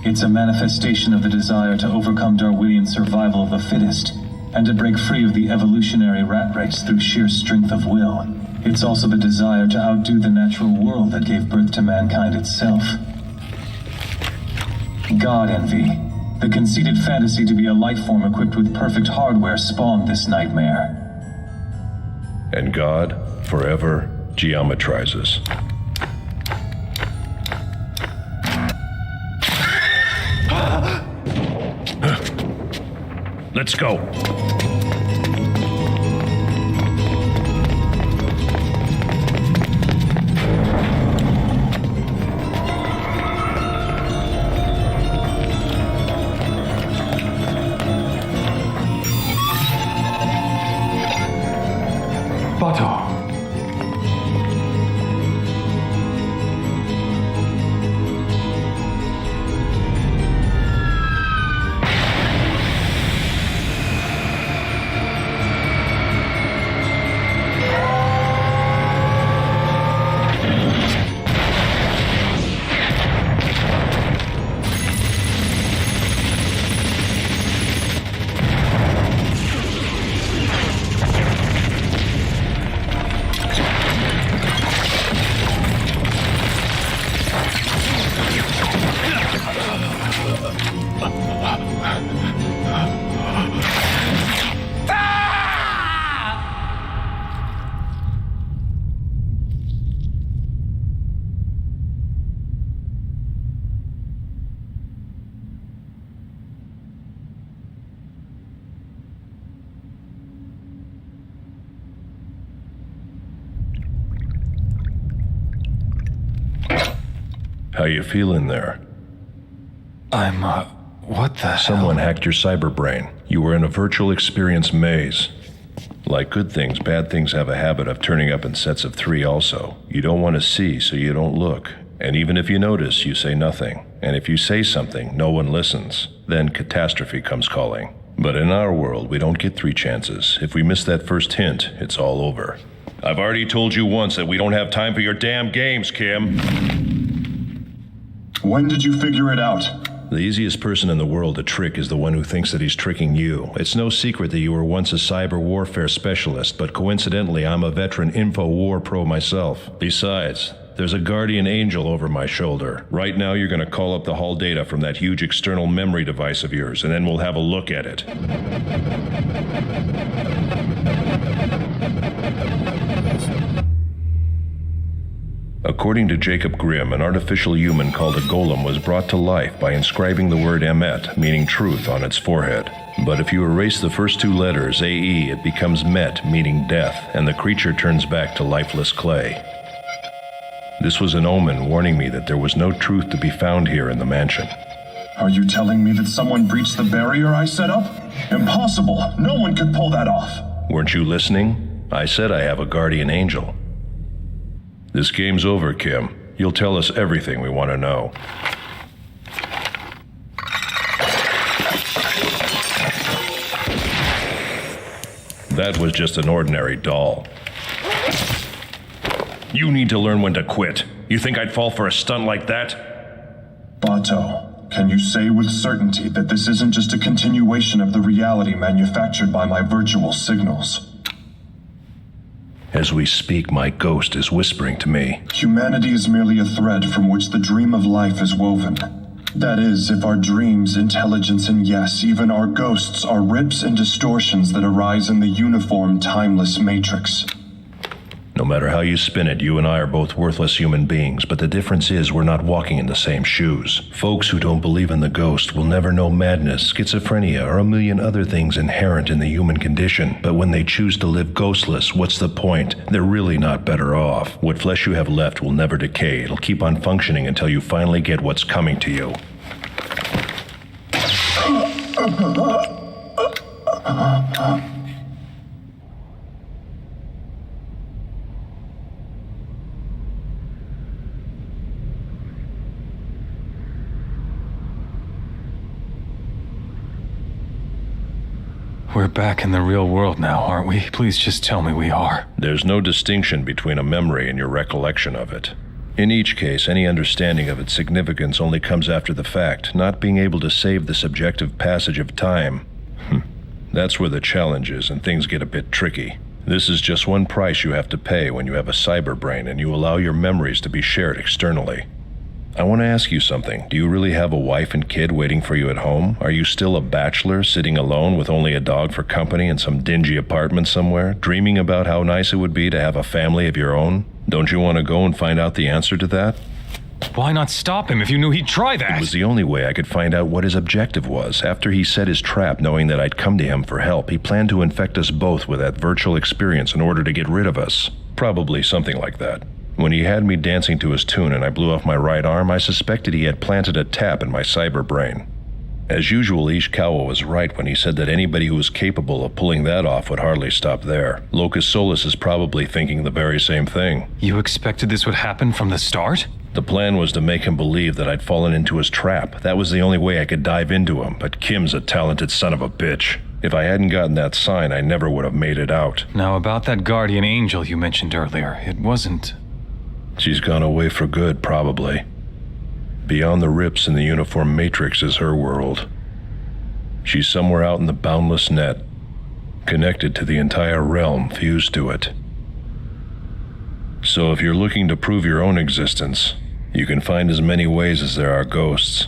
It's a manifestation of the desire to overcome Darwinian survival of the fittest and to break free of the evolutionary rat race through sheer strength of will. It's also the desire to outdo the natural world that gave birth to mankind itself. God envy, the conceited fantasy to be a life form equipped with perfect hardware, spawned this nightmare. And God forever geometrizes. Let's go. Bato. How you feeling there? I'm, what the Someone hacked your cyber brain. You were in a virtual experience maze. Like good things, bad things have a habit of turning up in sets of 3 also. You don't want to see, so you don't look. And even if you notice, you say nothing. And if you say something, no one listens. Then catastrophe comes calling. But in our world, we don't get 3 chances. If we miss that first hint, it's all over. I've already told you once that we don't have time for your damn games, Kim. When did you figure it out? The easiest person in the world to trick is the one who thinks that he's tricking you. It's no secret that you were once a cyber warfare specialist, but coincidentally, I'm a veteran info war pro myself. Besides, there's a guardian angel over my shoulder. Right now, you're going to call up the hall data from that huge external memory device of yours, and then we'll have a look at it. According to Jacob Grimm, an artificial human called a golem was brought to life by inscribing the word Emet, meaning truth, on its forehead. But if you erase the first two letters, AE, it becomes Met, meaning death, and the creature turns back to lifeless clay. This was an omen warning me that there was no truth to be found here in the mansion. Are you telling me that someone breached the barrier I set up? Impossible! No one could pull that off! Weren't you listening? I said I have a guardian angel. This game's over, Kim. You'll tell us everything we want to know. That was just an ordinary doll. You need to learn when to quit. You think I'd fall for a stunt like that? Bato, can you say with certainty that this isn't just a continuation of the reality manufactured by my virtual signals? As we speak, my ghost is whispering to me. Humanity is merely a thread from which the dream of life is woven. That is, if our dreams, intelligence, and yes, even our ghosts are rips and distortions that arise in the uniform, timeless matrix. No matter how you spin it, you and I are both worthless human beings, but the difference is we're not walking in the same shoes. Folks who don't believe in the ghost will never know madness, schizophrenia, or a million other things inherent in the human condition. But when they choose to live ghostless, what's the point? They're really not better off. What flesh you have left will never decay. It'll keep on functioning until you finally get what's coming to you. We're back in the real world now, aren't we? Please just tell me we are. There's no distinction between a memory and your recollection of it. In each case, any understanding of its significance only comes after the fact, not being able to save the subjective passage of time. That's where the challenge is, and things get a bit tricky. This is just one price you have to pay when you have a cyber brain and you allow your memories to be shared externally. I want to ask you something. Do you really have a wife and kid waiting for you at home? Are you still a bachelor, sitting alone with only a dog for company in some dingy apartment somewhere, dreaming about how nice it would be to have a family of your own? Don't you want to go and find out the answer to that? Why not stop him if you knew he'd try that? It was the only way I could find out what his objective was. After he set his trap, knowing that I'd come to him for help, he planned to infect us both with that virtual experience in order to get rid of us. Probably something like that. When he had me dancing to his tune and I blew off my right arm, I suspected he had planted a tap in my cyber brain. As usual, Ishikawa was right when he said that anybody who was capable of pulling that off would hardly stop there. Locus Solus is probably thinking the very same thing. You expected this would happen from the start? The plan was to make him believe that I'd fallen into his trap. That was the only way I could dive into him, but Kim's a talented son of a bitch. If I hadn't gotten that sign, I never would have made it out. Now, about that guardian angel you mentioned earlier, it wasn't... She's gone away for good, probably. Beyond the rips in the uniform matrix is her world. She's somewhere out in the boundless net, connected to the entire realm, fused to it. So if you're looking to prove your own existence, you can find as many ways as there are ghosts.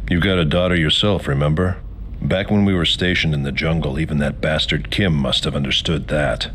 You've got a daughter yourself, remember? Back when we were stationed in the jungle, even that bastard Kim must have understood that.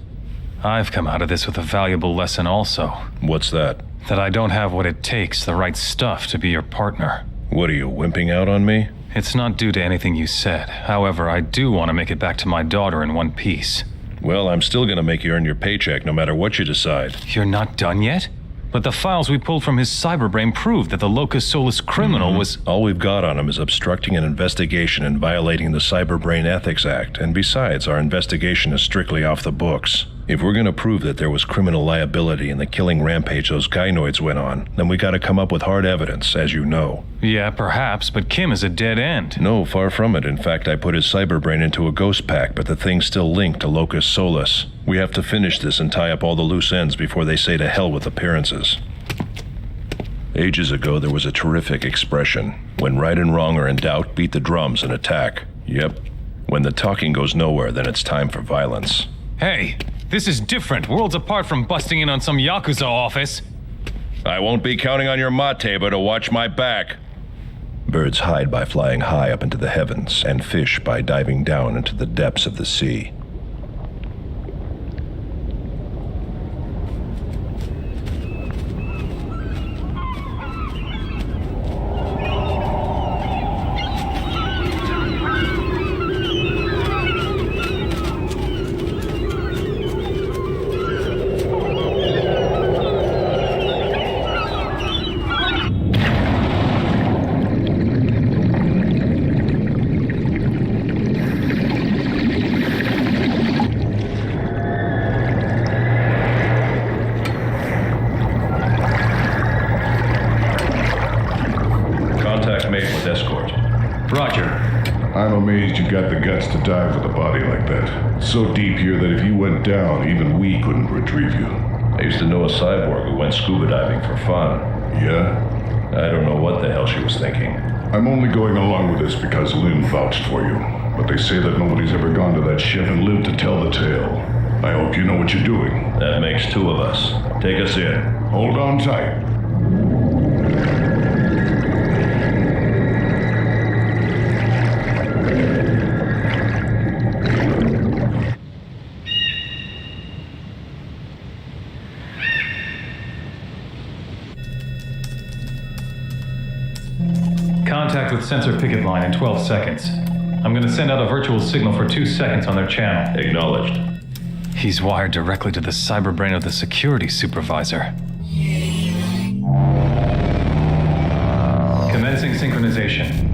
I've come out of this with a valuable lesson also. What's that? That I don't have what it takes, the right stuff, to be your partner. What are you, wimping out on me? It's not due to anything you said. However, I do want to make it back to my daughter in one piece. Well, I'm still gonna make you earn your paycheck no matter what you decide. You're not done yet? But the files we pulled from his cyberbrain proved that the Locus Solus criminal was... All we've got on him is obstructing an investigation and violating the Cyberbrain Ethics Act, and besides, our investigation is strictly off the books. If we're gonna prove that there was criminal liability in the killing rampage those gynoids went on, then we gotta come up with hard evidence, as you know. Yeah, perhaps, but Kim is a dead end. No, far from it. In fact, I put his cyberbrain into a ghost pack, but the thing's still linked to Locus Solus. We have to finish this and tie up all the loose ends before they say to hell with appearances. Ages ago, there was a terrific expression. When right and wrong are in doubt, beat the drums and attack. Yep. When the talking goes nowhere, then it's time for violence. Hey, this is different. Worlds apart from busting in on some Yakuza office. I won't be counting on your mate, but to watch my back. Birds hide by flying high up into the heavens, and fish by diving down into the depths of the sea. I'm amazed you got the guts to dive with a body like that. So deep here that if you went down, even we couldn't retrieve you. I used to know a cyborg who went scuba diving for fun. Yeah? I don't know what the hell she was thinking. I'm only going along with this because Lynn vouched for you. But they say that nobody's ever gone to that ship and lived to tell the tale. I hope you know what you're doing. That makes two of us. Take us in. Hold on tight. Contact with sensor picket line in 12 seconds. I'm gonna send out a virtual signal for 2 seconds on their channel. Acknowledged. He's wired directly to the cyberbrain of the security supervisor. Commencing synchronization.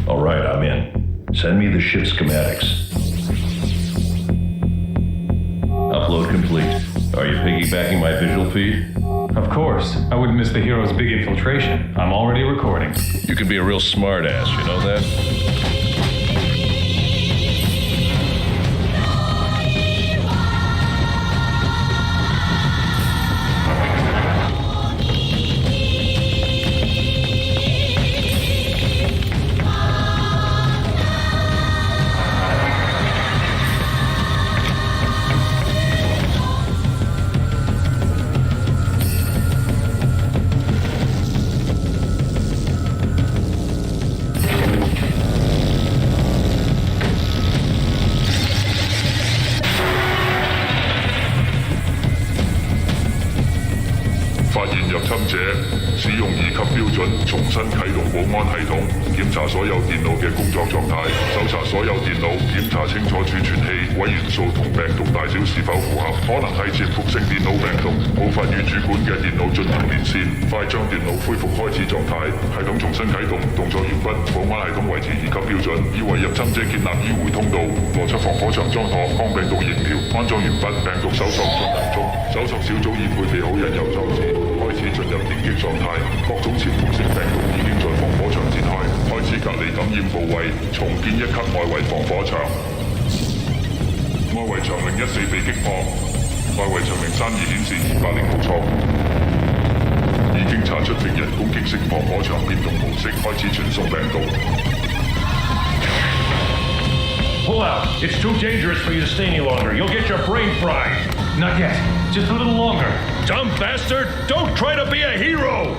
All right, I'm in. Send me the ship schematics. Upload complete. Are you piggybacking my visual feed? Of course. I wouldn't miss the hero's big infiltration. I'm already recording. You can be a real smart ass, you know that?發現入侵者，使用2級標準重新啟動保安系統，檢查所有電腦嘅工作狀態，搜查所有電腦，檢查清楚儲存器、位元素同病毒大小是否符合，可能係潛伏性電腦病毒，無法與主管嘅電腦進行連線，快將電腦恢復開始狀態，系統重新啟動，動作完畢，保安系統維持2級標準，已為入侵者建立迂迴通道，羅出防火牆裝妥，抗病毒營條安裝完畢，病毒搜索進行中，搜索小組已配備好引誘裝置。開始進入電擊狀態，各種潛伏性病毒已經在防火牆展開，開始隔離感染部位，重建1級外圍防火牆。外圍牆令14被擊破，外圍牆令32顯示200號錯誤。已經查出敵人攻擊性防火牆變動模式，開始傳送病毒。pull out. It's too dangerous for you to stay any longer. You'll get your brain fried. Not yet. Just a little longer. Dumb bastard! Don't try to be a hero!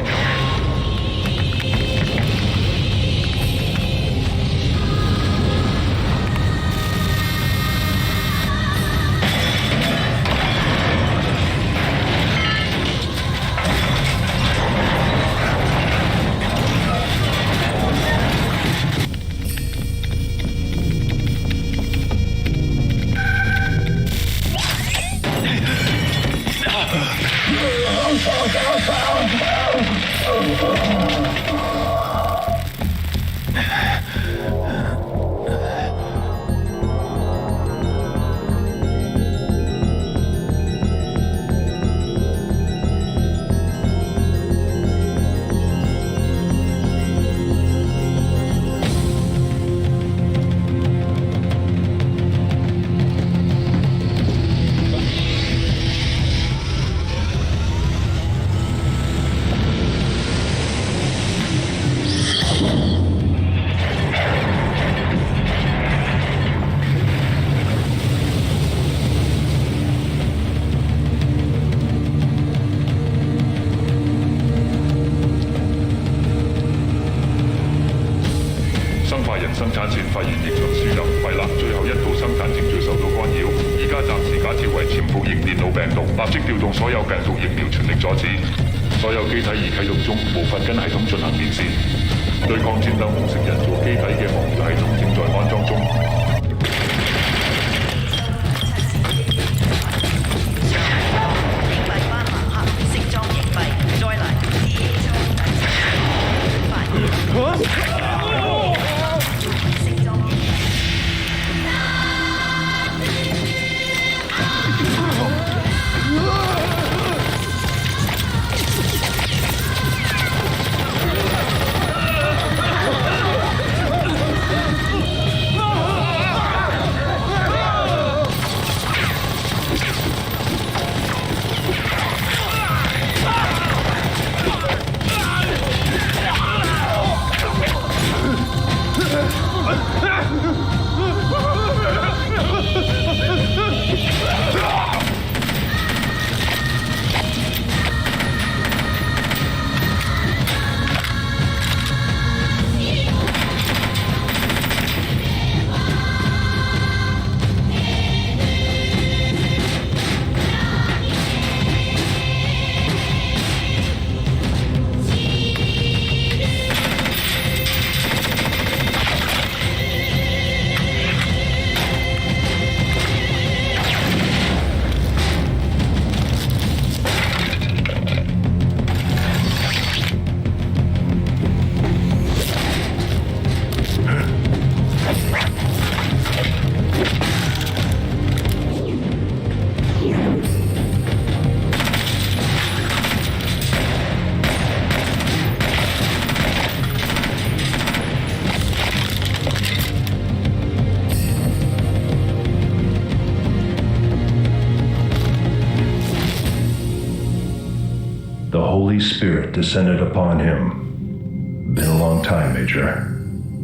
Holy Spirit descended upon him. Been a long time, Major.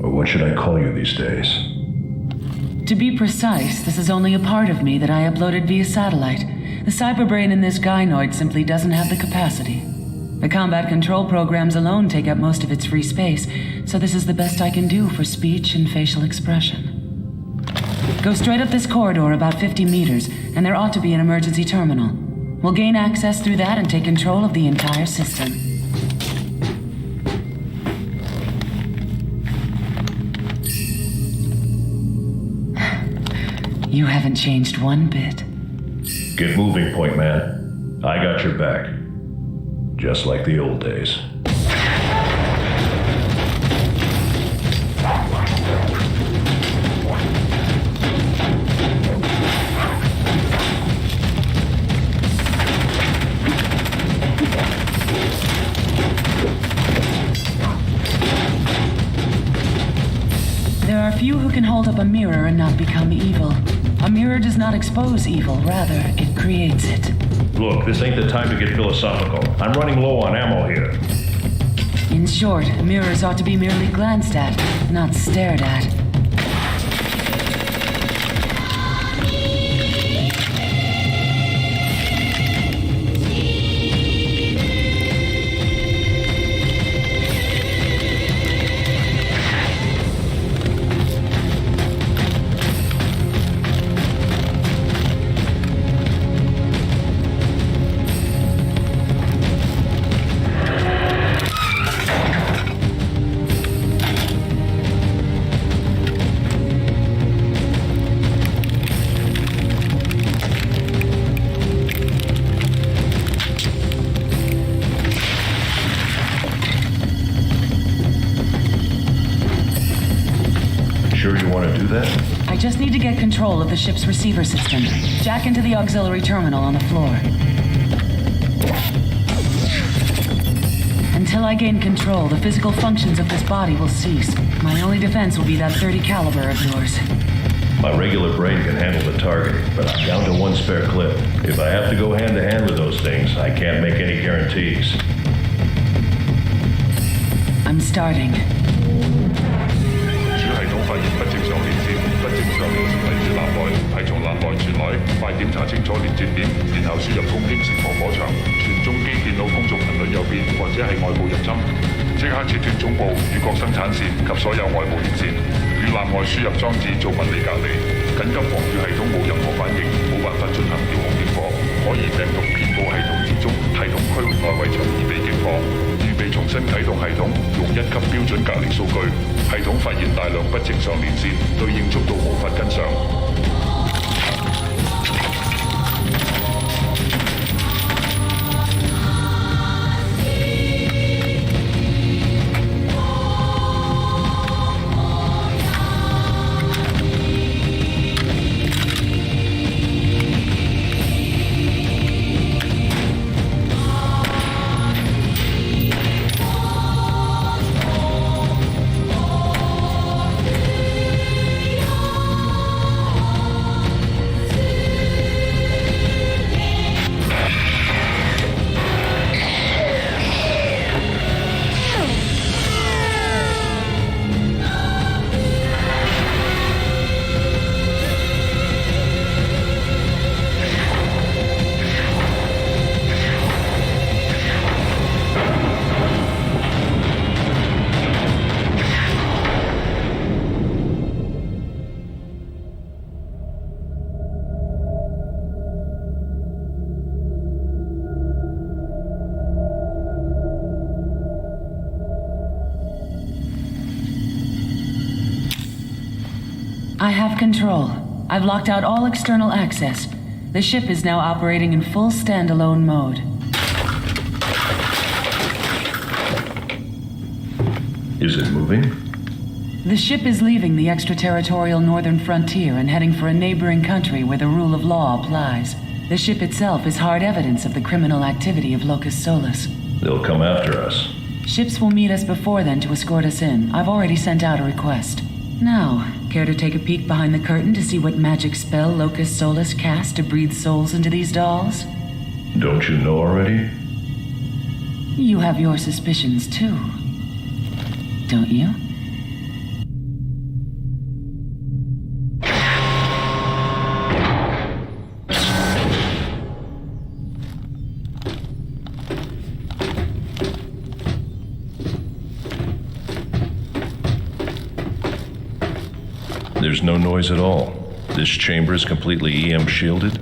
Or what should I call you these days? To be precise, this is only a part of me that I uploaded via satellite. The cyberbrain in this gynoid simply doesn't have the capacity. The combat control programs alone take up most of its free space, so this is the best I can do for speech and facial expression. Go straight up this corridor about 50 meters, and there ought to be an emergency terminal. We'll gain access through that and take control of the entire system. You haven't changed one bit. Get moving, Point Man. I got your back. Just like the old days. There are few who can hold up a mirror and not become evil. A mirror does not expose evil, rather, it creates it. Look, this ain't the time to get philosophical. I'm running low on ammo here. In short, mirrors ought to be merely glanced at, not stared at. that? I just need to get control of the ship's receiver system. Jack into the auxiliary terminal on the floor. Until I gain control, the physical functions of this body will cease. My only defense will be that .30 caliber of yours. My regular brain can handle the targeting, but I'm down to one spare clip. If I have to go hand-to-hand with those things, I can't make any guarantees. I'm starting. 主系統發現不正常連接，不正常連接嚟自艦內，係從艦內傳來。快點查清楚連接點，然後輸入攻擊釋放火場。傳中機電腦工作頻率有變，或者係外部入侵。即刻切斷總部與各生產線及所有外部連線，與艦外輸入裝置做物理隔離。緊急防禦系統冇任何反應，冇辦法進行遙控點火。可疑病毒遍佈系統之中，系統區域內圍牆已被擊破。預備重新啟動系統，用1級標準隔離數據。系統發現大量不正常連線，對應速度無法跟上。I have control. I've locked out all external access. The ship is now operating in full standalone mode. Is it moving? The ship is leaving the extraterritorial northern frontier and heading for a neighboring country where the rule of law applies. The ship itself is hard evidence of the criminal activity of Locus Solus. They'll come after us. Ships will meet us before then to escort us in. I've already sent out a request. Now, care to take a peek behind the curtain to see what magic spell Locus Solus cast to breathe souls into these dolls? Don't you know already? You have your suspicions too, don't you? There's no noise at all. This chamber is completely EM shielded.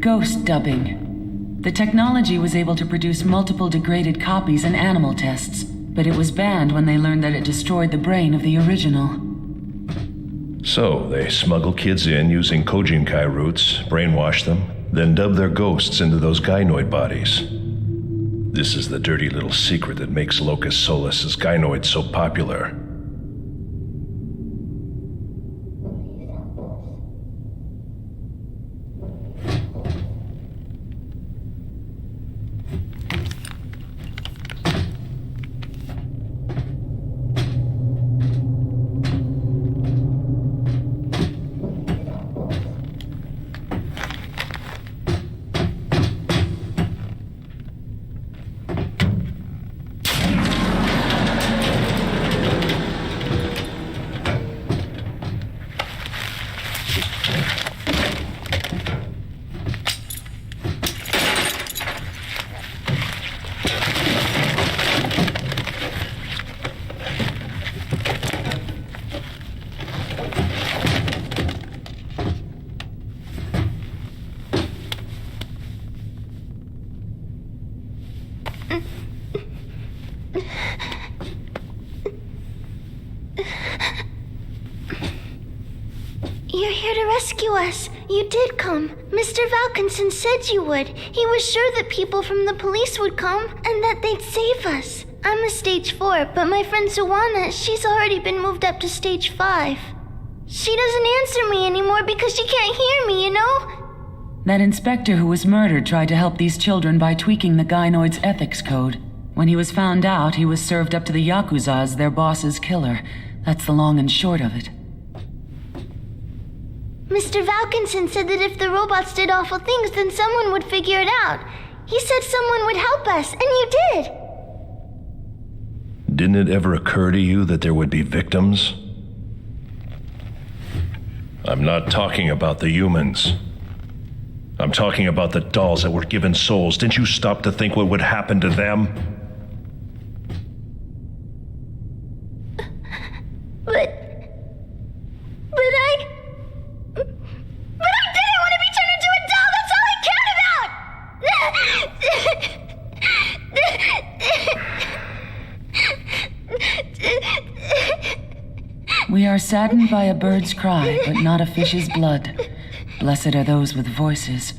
Ghost dubbing. The technology was able to produce multiple degraded copies in animal tests, but it was banned when they learned that it destroyed the brain of the original. So, they smuggle kids in using Kojinkai roots, brainwash them, then dub their ghosts into those gynoid bodies. This is the dirty little secret that makes Locus Solus's gynoids so popular. You're here. rescue us. You did come. Mr. Valkinson said you would. He was sure that people from the police would come and that they'd save us. I'm a stage 4, but my friend Suwana, she's already been moved up to stage 5. She doesn't answer me anymore because she can't hear me, you know? That inspector who was murdered tried to help these children by tweaking the Gynoid's ethics code. When he was found out, he was served up to the Yakuza as their boss's killer. That's the long and short of it. Mr. Valkinson said that if the robots did awful things, then someone would figure it out. He said someone would help us, and you did. Didn't it ever occur to you that there would be victims? I'm not talking about the humans. I'm talking about the dolls that were given souls. Didn't you stop to think what would happen to them? But I didn't want to be turned into a doll! That's all I cared about! We are saddened by a bird's cry, but not a fish's blood. Blessed are those with voices.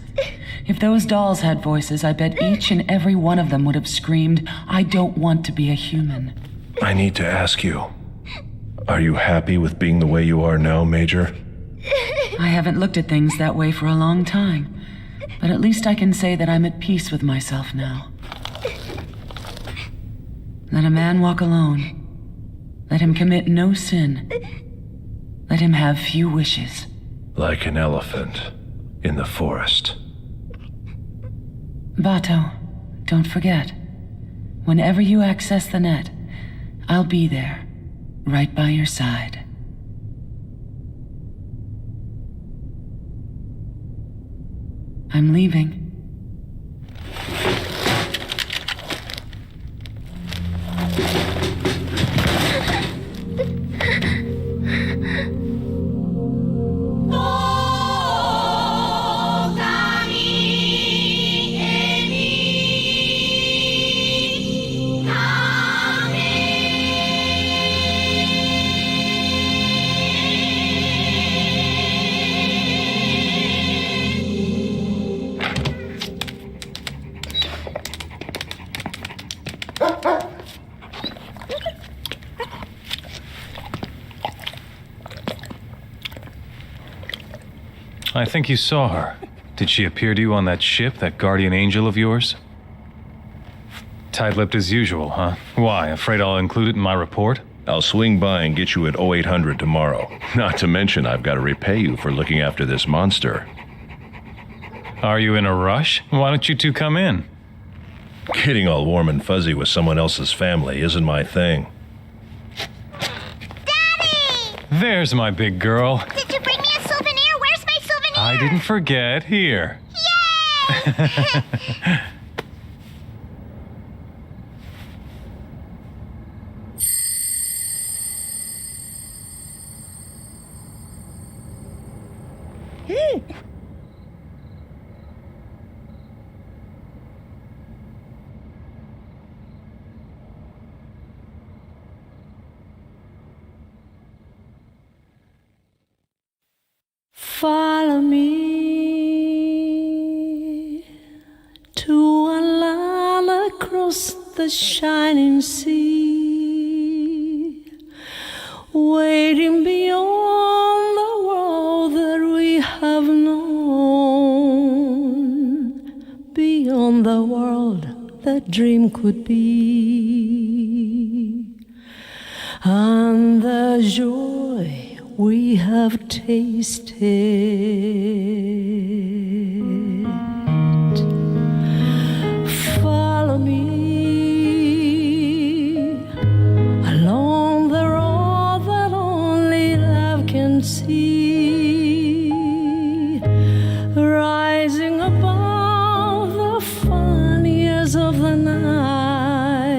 If those dolls had voices, I bet each and every one of them would have screamed, "I don't want to be a human." I need to ask you, are you happy with being the way you are now, Major? I haven't looked at things that way for a long time, but at least I can say that I'm at peace with myself now. Let a man walk alone. Let him commit no sin. Let him have few wishes. Like an elephant in the forest. Bato, don't forget. Whenever you access the net, I'll be there, right by your side. I'm leaving. I think you saw her. Did she appear to you on that ship, that guardian angel of yours? Tight-lipped as usual, huh? Why, afraid I'll include it in my report? I'll swing by and get you at 0800 tomorrow. Not to mention I've got to repay you for looking after this monster. Are you in a rush? Why don't you two come in? Getting all warm and fuzzy with someone else's family isn't my thing. Daddy! There's my big girl. Did you bring me a souvenir? Where's my souvenir? I didn't forget. Here. Yay! Follow me to a land across the shining sea, waiting beyond the world that we have known, beyond the world that dream could be, and the joy we have tasted. Follow me along the road that only love can see, rising above the fun years of the night,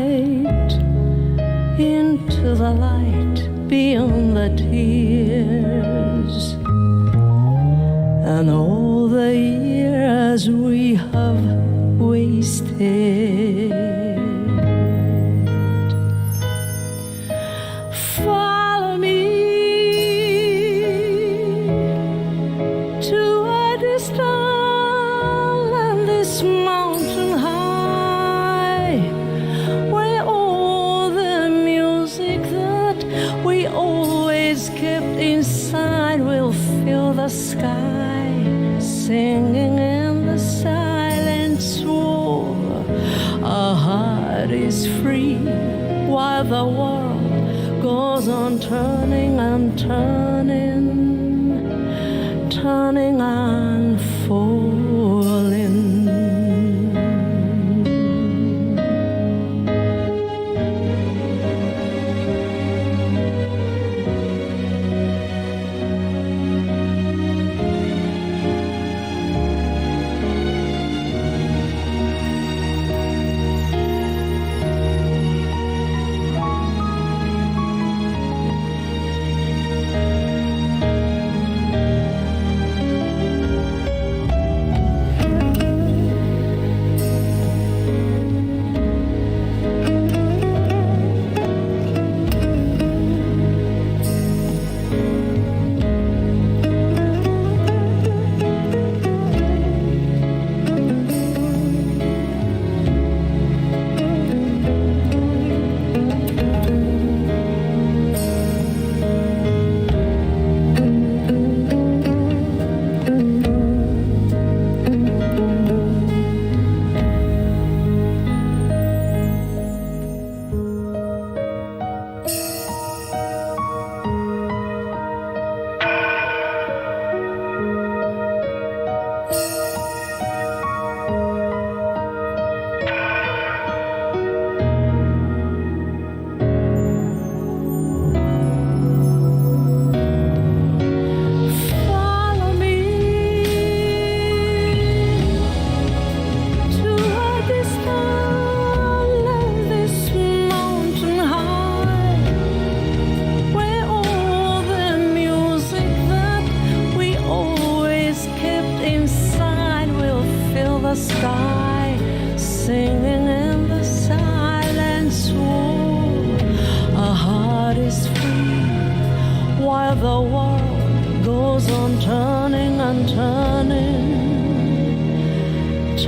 into the light beyond the tears, and all the years we have wasted. Follow me fill the sky, singing in the silent swoon. Our heart is free while the world goes on turning and turning, turning and falling.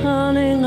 Turning